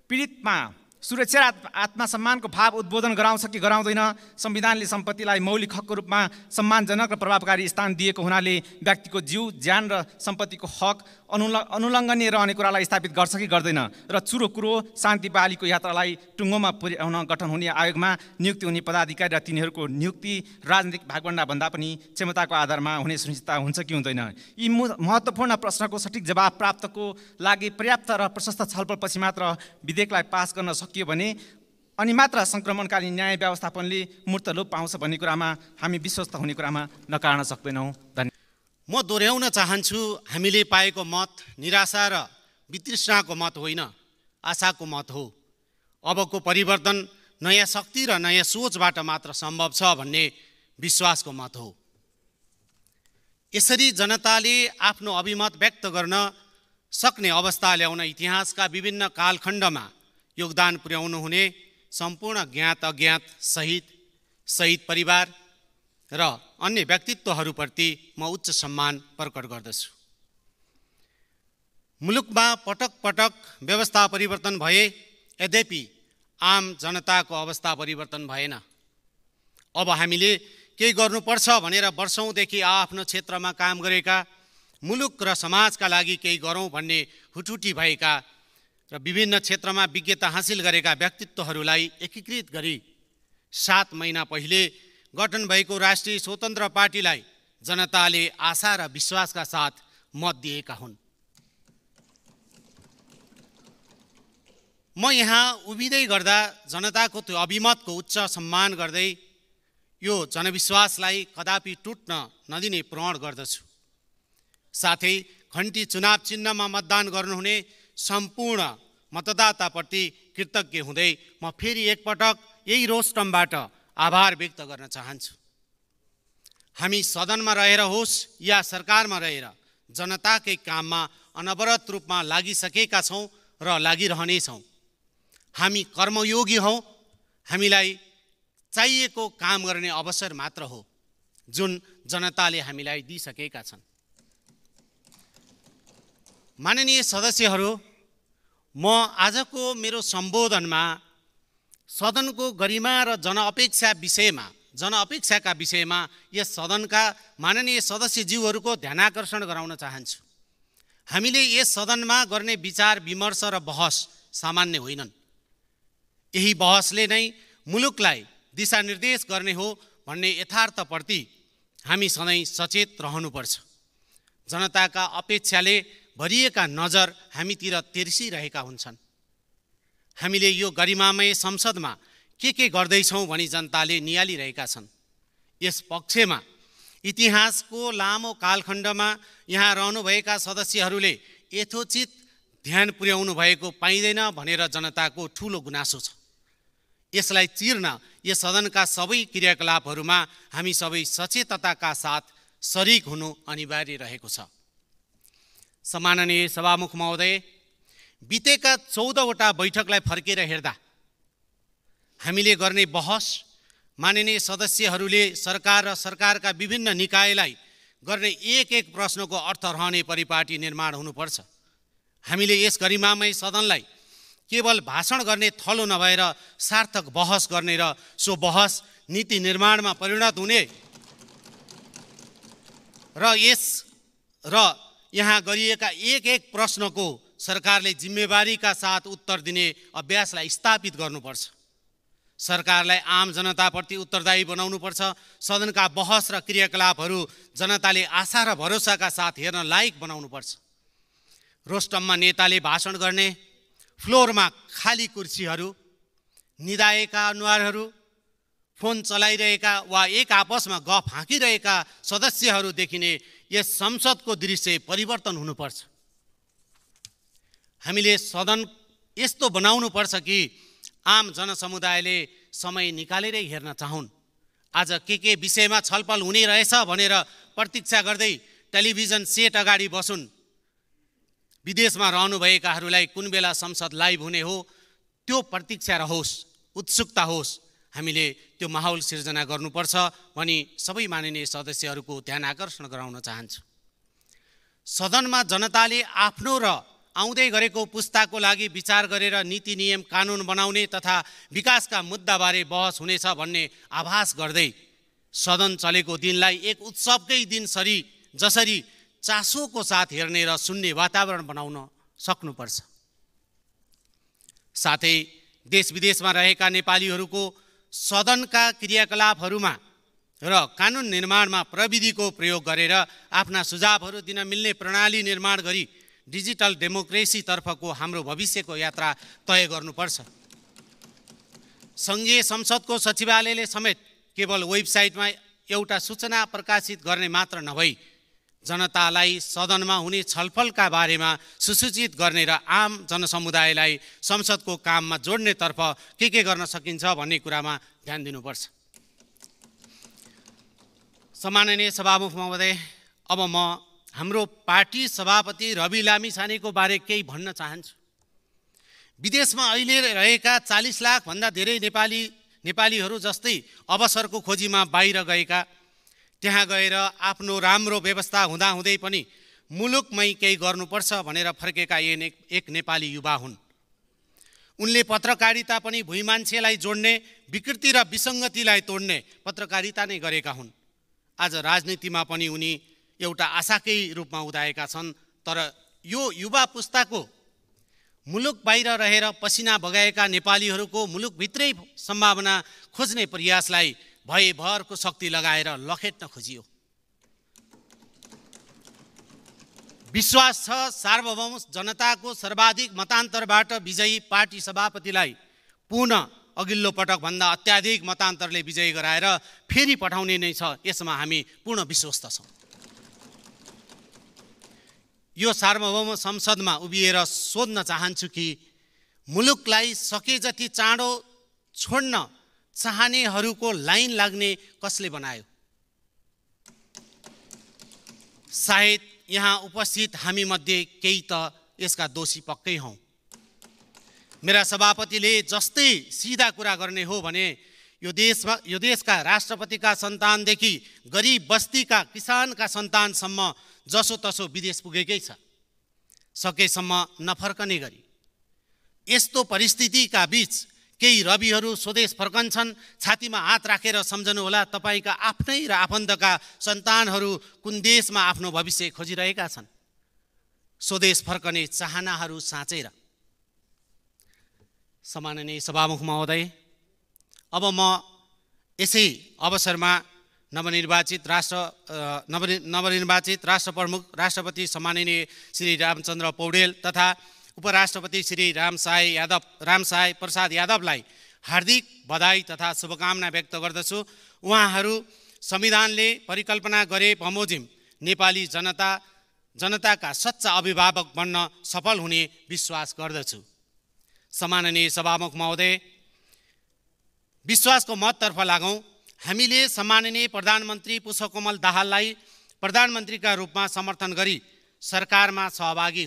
पीडितमा सुरक्षा र आत्मसम्मानको भाव उद्बोधन गराउँछ कि गराउँदैन? संविधानले सम्पत्तिलाई मौलिक हकको रूपमा सम्मानजनक र प्रभावकारी स्थान दिएको हुनाले व्यक्तिको जीव, ज्यान र सम्पत्तिको हक अनुलङ्घनीय रहने कुरालाई स्थापित गर्छ कि गर्दैन? र चुरो कुरो शान्ति बहालीको यात्रालाई टुङ्गोमा पुर्याउन गठन हुने आयोगमा नियुक्ति हुने पदाधिकारी र तिनीहरूको नियुक्ति राजनीतिक भागभण्डा भन्दा पनि क्षमताको आधारमा हुने सुनिश्चित हुन्छ कि हुँदैन? यी महत्त्वपूर्ण प्रश्नको सठिक जवाब प्राप्तको लागि पर्याप्त र प्रशस्त छलफलपछि मात्र विधेयकलाई पास गर्न सकियो भने अनि मात्र सङ्क्रमणकालीन न्याय व्यवस्थापनले मूर्त लोप पाउँछ भन्ने कुरामा हामी विश्वस्त हुने कुरामा नकार्न सक्दैनौँ। धन्यवाद।
म दोहोऱ्याउन चाहन्छु, हामीले पाएको मत निराशा र वितृष्णाको मत होइन, आशाको मत हो। अबको परिवर्तन नयाँ शक्ति र नयाँ सोचबाट मात्र सम्भव छ भन्ने विश्वासको मत हो। यसरी जनताले आफ्नो अभिमत व्यक्त गर्न सक्ने अवस्था ल्याउन इतिहासका विभिन्न कालखण्डमा योगदान पुर्याउनु हुने सम्पूर्ण ज्ञात अज्ञात शहीद परिवार र अन्य व्यक्तित्वहरूप्रति म उच्च सम्मान प्रकट गर्दछु। मुलुकमा पटक पटक व्यवस्था परिवर्तन भए, यद्यपि आम जनताको अवस्था परिवर्तन भएन। अब हामीले केही गर्नुपर्छ भनेर वर्षौँदेखि आफ्नो क्षेत्रमा काम गरेका, मुलुक र समाजका लागि केही गरौँ भन्ने हुटुटी भएका र विभिन्न क्षेत्रमा विज्ञता हासिल गरेका व्यक्तित्वहरूलाई एकीकृत गरी 7 महिना पहिले गठन भएको राष्ट्रिय स्वतन्त्र पार्टीलाई जनताले आशा र विश्वासका साथ मत दिएका हुन्। म यहाँ उभिँदै गर्दा जनताको त्यो अभिमतको उच्च सम्मान गर्दै यो जनविश्वासलाई कदापि टुट्न नदिने प्रण गर्दछु। साथै खन्ती चुनाव चिन्हमा मतदान गर्नुहुने सम्पूर्ण मतदाताप्रति कृतज्ञ हुँदै म फेरि एकपटक यही रोस्टमबाट आभार व्यक्त गर्न चाहन्छु। हामी सदनमा रहेर होस् या सरकारमा रहेर जनताकै काममा अनवरत रूपमा लागिसकेका छौँ र लागिरहनेछौँ। हामी कर्मयोगी हौँ। हामीलाई चाहिएको काम गर्ने अवसर मात्र हो जुन जनताले हामीलाई दिइसकेका छन्। माननीय सदस्यहरू, म आजको मेरो सम्बोधनमा सदनको गरिमा र जनअपेक्षाका विषयमा यस सदनका माननीय सदस्यज्यूहरूको ध्यानाकर्षण गराउन चाहन्छु। हामीले यस सदनमा गर्ने विचार विमर्श र बहस सामान्य होइनन्। यही बहसले नै मुलुकलाई दिशानिर्देश गर्ने हो भन्ने यथार्थप्रति हामी सधैँ सचेत रहनुपर्छ। जनताका अपेक्षाले भरिएका नजर हामीतिर तेर्सिरहेका हुन्छन्। हामीले यो गरिमामय संसदमा के गर्दैछौँ भनी जनताले नियालिरहेका छन्। यस पक्षमा इतिहासको लामो कालखण्डमा यहाँ रहनुभएका सदस्यहरूले यथोचित ध्यान पुर्याउनु भएको पाइँदैन भनेर जनताको ठुलो गुनासो छ। यसलाई चिर्न यस सदनका सबै क्रियाकलापहरूमा हामी सबै सचेतताका साथ शरीक हुनु अनिवार्य रहेको छ। सम्माननीय सभामुख महोदय, बितेका 14वटा बैठकलाई फर्केर हेर्दा हामीले गर्ने बहस, माननीय सदस्यहरूले सरकार र सरकारका विभिन्न निकायलाई गर्ने एक प्रश्नको अर्थ रहने परिपाटी निर्माण हुनुपर्छ। हामीले यस गरिमामय सदनलाई केवल भाषण गर्ने थलो नभएर सार्थक बहस गर्ने र सो बहस नीति निर्माणमा परिणत हुने र यहाँ गरिएका एक प्रश्नको सरकारले जिम्मेवारीका साथ उत्तर दिने अभ्यासलाई स्थापित गर्नुपर्छ। सरकारलाई आम जनताप्रति उत्तरदायी बनाउनुपर्छ। सदनका बहस र क्रियाकलापहरू जनताले आशा र भरोसाका साथ हेर्न लायक बनाउनुपर्छ। रोस्टममा नेताले भाषण गर्ने, फ्लोरमा खाली कुर्सीहरू, निदाएका अनुहारहरू, फोन चलाइरहेका वा एक आपसमा गफ हाँकिरहेका सदस्यहरू देखिने यस संसदको दृश्य परिवर्तन हुनुपर्छ। हामीले सदन यस्तो बनाउनुपर्छ कि आम जनसमुदायले समय निकालेरै हेर्न चाहुन्। आज के विषयमा छलफल हुने रहेछ भनेर प्रतीक्षा गर्दै टेलिभिजन सेट अगाडि बसुन्। विदेशमा रहनुभएकाहरूलाई कुन बेला संसद लाइभ हुने हो त्यो प्रतीक्षा रहोस्, उत्सुकता होस्। हामीले त्यो माहौल सिर्जना गर्नुपर्छ भनी सबै माननीय सदस्यहरूको ध्यान आकर्षण गराउन चाहन्छु। सदनमा जनताले आफ्नो र आउँदै गरेको पुस्ताको लागि विचार गरेर नीति नियम कानुन बनाउने तथा विकासका मुद्दाबारे बहस हुनेछ भन्ने आभास गर्दै सदन चलेको दिनलाई एक उत्सवकै दिन जसरी चासोको साथ हेर्ने र सुन्ने वातावरण बनाउन सक्नुपर्छ। साथै देश विदेशमा रहेका नेपालीहरूको सदनका क्रियाकलापहरूमा र कानुन निर्माणमा प्रविधिको प्रयोग गरेर आफ्ना सुझावहरू दिन मिल्ने प्रणाली निर्माण गरी डिजिटल डेमोक्रेसीतर्फको हाम्रो भविष्यको यात्रा तय गर्नुपर्छ। सङ्घीय संसदको सचिवालयले समेत केवल वेबसाइटमा एउटा सूचना प्रकाशित गर्ने मात्र नभई जनतालाई सदनमा हुने छलफलका बारेमा सुसूचित गर्ने र आम जनसमुदायलाई संसदको काममा जोड्नेतर्फ के गर्न सकिन्छ भन्ने कुरामा ध्यान दिनुपर्छ। सम्माननीय सभामुख महोदय, अब म हाम्रो पार्टी सभापति रवि लामिछानेको बारे केही भन्न चाहन्छु। विदेशमा अहिले रहेका 40 लाखभन्दा धेरै नेपालीहरू जस्तै अवसरको खोजीमा बाहिर गएका, त्यहाँ गएर आफ्नो राम्रो व्यवस्था हुँदाहुँदै पनि मुलुकमै केही गर्नुपर्छ भनेर फर्केका एक नेपाली युवा हुन्। उनले पत्रकारिता पनि भुइँ मान्छेलाई जोड्ने, विकृति र विसङ्गतिलाई तोड्ने पत्रकारिता नै गरेका हुन्। आज राजनीतिमा पनि उनी एउटा आशाकै रूपमा उदाएका छन्। तर यो युवा पुस्ताको मुलुक बाहिर रहेर पसिना बगाएका नेपालीहरूको मुलुकभित्रै सम्भावना खोज्ने प्रयासलाई भयभरको शक्ति लगाएर लखेट्न खोजियो। विश्वास छ सार्वभौम जनताको सर्वाधिक मतान्तरबाट विजयी पार्टी सभापतिलाई पुनः अघिल्लो पटकभन्दा अत्याधिक मतान्तरले विजयी गराएर फेरि पठाउने नै छ, यसमा हामी पूर्ण विश्वस्त छौँ। यो सार्वभौम संसदमा उभिएर सोध्न चाहन्छु कि मुलुकलाई सके जति चाँडो छोड्न चाहनेहरूको लाइन लाग्ने कसले बनायो? सायद यहाँ उपस्थित हामी मध्ये केही त यसका दोषी पक्कै हौँ। मेरा सभापतिले जस्तै सिधा कुरा गर्ने हो भने यो देशका राष्ट्रपतिका सन्तानदेखि गरिब बस्तीका किसानका सन्तानसम्म जसोतसो विदेश पुगेकै छ, सकेसम्म नफर्कने गरी। यस्तो परिस्थितिका बीच केही रविहरू स्वदेश फर्कन्छन्। छातीमा हात राखेर सम्झनुहोला, तपाईँका आफ्नै र आफन्तका सन्तानहरू कुन देशमा आफ्नो भविष्य खोजिरहेका छन्। स्वदेश फर्कने चाहनाहरू साँचेर। सम्माननीय सभामुख महोदय, अब म यसै अवसरमा नवनिर्वाचित राष्ट्र प्रमुख राष्ट्रपति सम्माननीय श्री रामचन्द्र पौडेल तथा उपराष्ट्रपति श्री रामसाय प्रसाद यादवलाई हार्दिक बधाई तथा शुभकामना व्यक्त गर्दछु। उहाँहरू संविधानले परिकल्पना गरे बमोजिम नेपाली जनताका सच्चा अभिभावक बन्न सफल हुने विश्वास गर्दछु। सम्माननीय सभामुख महोदय, विश्वासको मततर्फ लागौँ। हामीले सम्माननीय प्रधानमन्त्री पुष्पकमल दाहाललाई प्रधानमन्त्रीका रूपमा समर्थन गरी सरकारमा सहभागी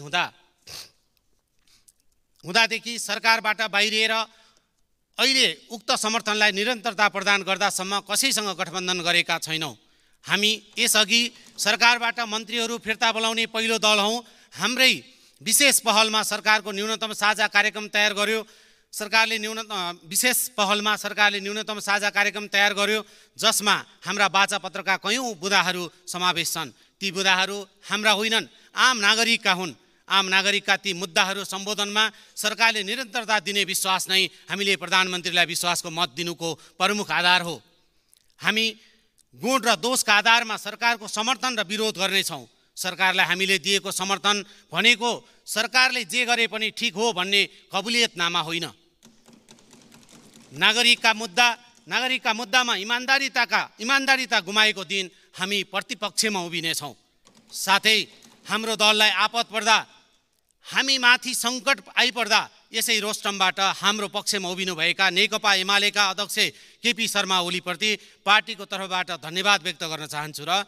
हुँदादेखि सरकारबाट बाहिरिएर अहिले उक्त समर्थनलाई निरन्तरता प्रदान गर्दासम्म कसैसँग गठबन्धन गरेका छैनौँ। हामी यसअघि सरकारबाट मन्त्रीहरू फिर्ता बोलाउने पहिलो दल हौँ। हाम्रै विशेष पहलमा सरकारको न्यूनतम साझा कार्यक्रम तयार गर्यो। सरकारले न्यूनतम साझा कार्यक्रम तयार गर्यो, जसमा हाम्रा वाचापत्रका कयौँ बुदाहरू समावेश छन्। ती बुदाहरू हाम्रा होइनन्, आम नागरिकका हुन्। आम नागरिकका ती मुद्दाहरू सम्बोधनमा सरकारले निरन्तरता दिने विश्वास नै हामीले प्रधानमन्त्रीलाई विश्वासको मत दिनुको प्रमुख आधार हो। हामी गुण र दोषका आधारमा सरकारको समर्थन र विरोध गर्नेछौँ। सरकारलाई हामीले दिएको समर्थन भनेको सरकारले जे गरे पनि ठिक हो भन्ने कबुलियतनामा होइन। नागरिकका मुद्दामा इमान्दारिता गुमाएको दिन हामी प्रतिपक्षमा उभिनेछौँ। साथै हाम्रो दललाई आपत पर्दा, हामी माथि सङ्कट आइपर्दा यसै रोस्टमबाट हाम्रो पक्षमा उभिनुभएका नेकपा एमालेका अध्यक्ष केपी शर्मा ओलीप्रति पार्टीको तर्फबाट धन्यवाद व्यक्त गर्न चाहन्छु र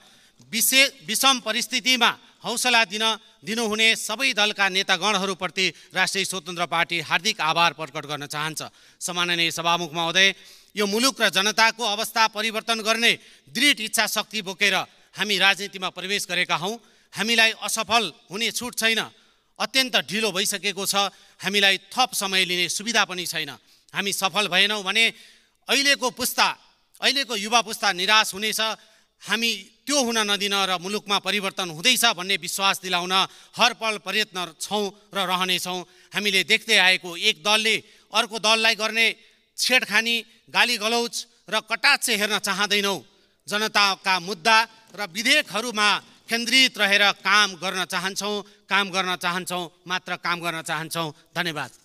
विषम परिस्थितिमा हौसला दिनुहुने सबै दलका नेतागणहरूप्रति राष्ट्रिय स्वतन्त्र पार्टी हार्दिक आभार प्रकट गर्न चाहन्छ। सम्माननीय सभामुख महोदय, यो मुलुक र जनताको अवस्था परिवर्तन गर्ने दृढ इच्छा शक्ति बोकेर हामी राजनीतिमा प्रवेश गरेका हौँ। हामीलाई असफल हुने छुट छैन। अत्यन्त ढिलो भइसकेको छ। हामीलाई थप समय लिने सुविधा पनि छैन। हामी सफल भएनौँ भने अहिलेको युवा पुस्ता निराश हुनेछ। हामी त्यो हुन नदिन र मुलुकमा परिवर्तन हुँदैछ भन्ने विश्वास दिलाउन हरपल प्रयत्न छौँ र रहनेछौँ। हामीले देख्दै आएको एक दलले अर्को दललाई गर्ने छेडखानी, गाली गलौज र कटाक्ष हेर्न चाहँदैनौँ। जनताका मुद्दा र विधेयकहरूमा केन्द्रित रहेर काम गर्न चाहन्छौँ, मात्र काम गर्न चाहन्छौँ। धन्यवाद।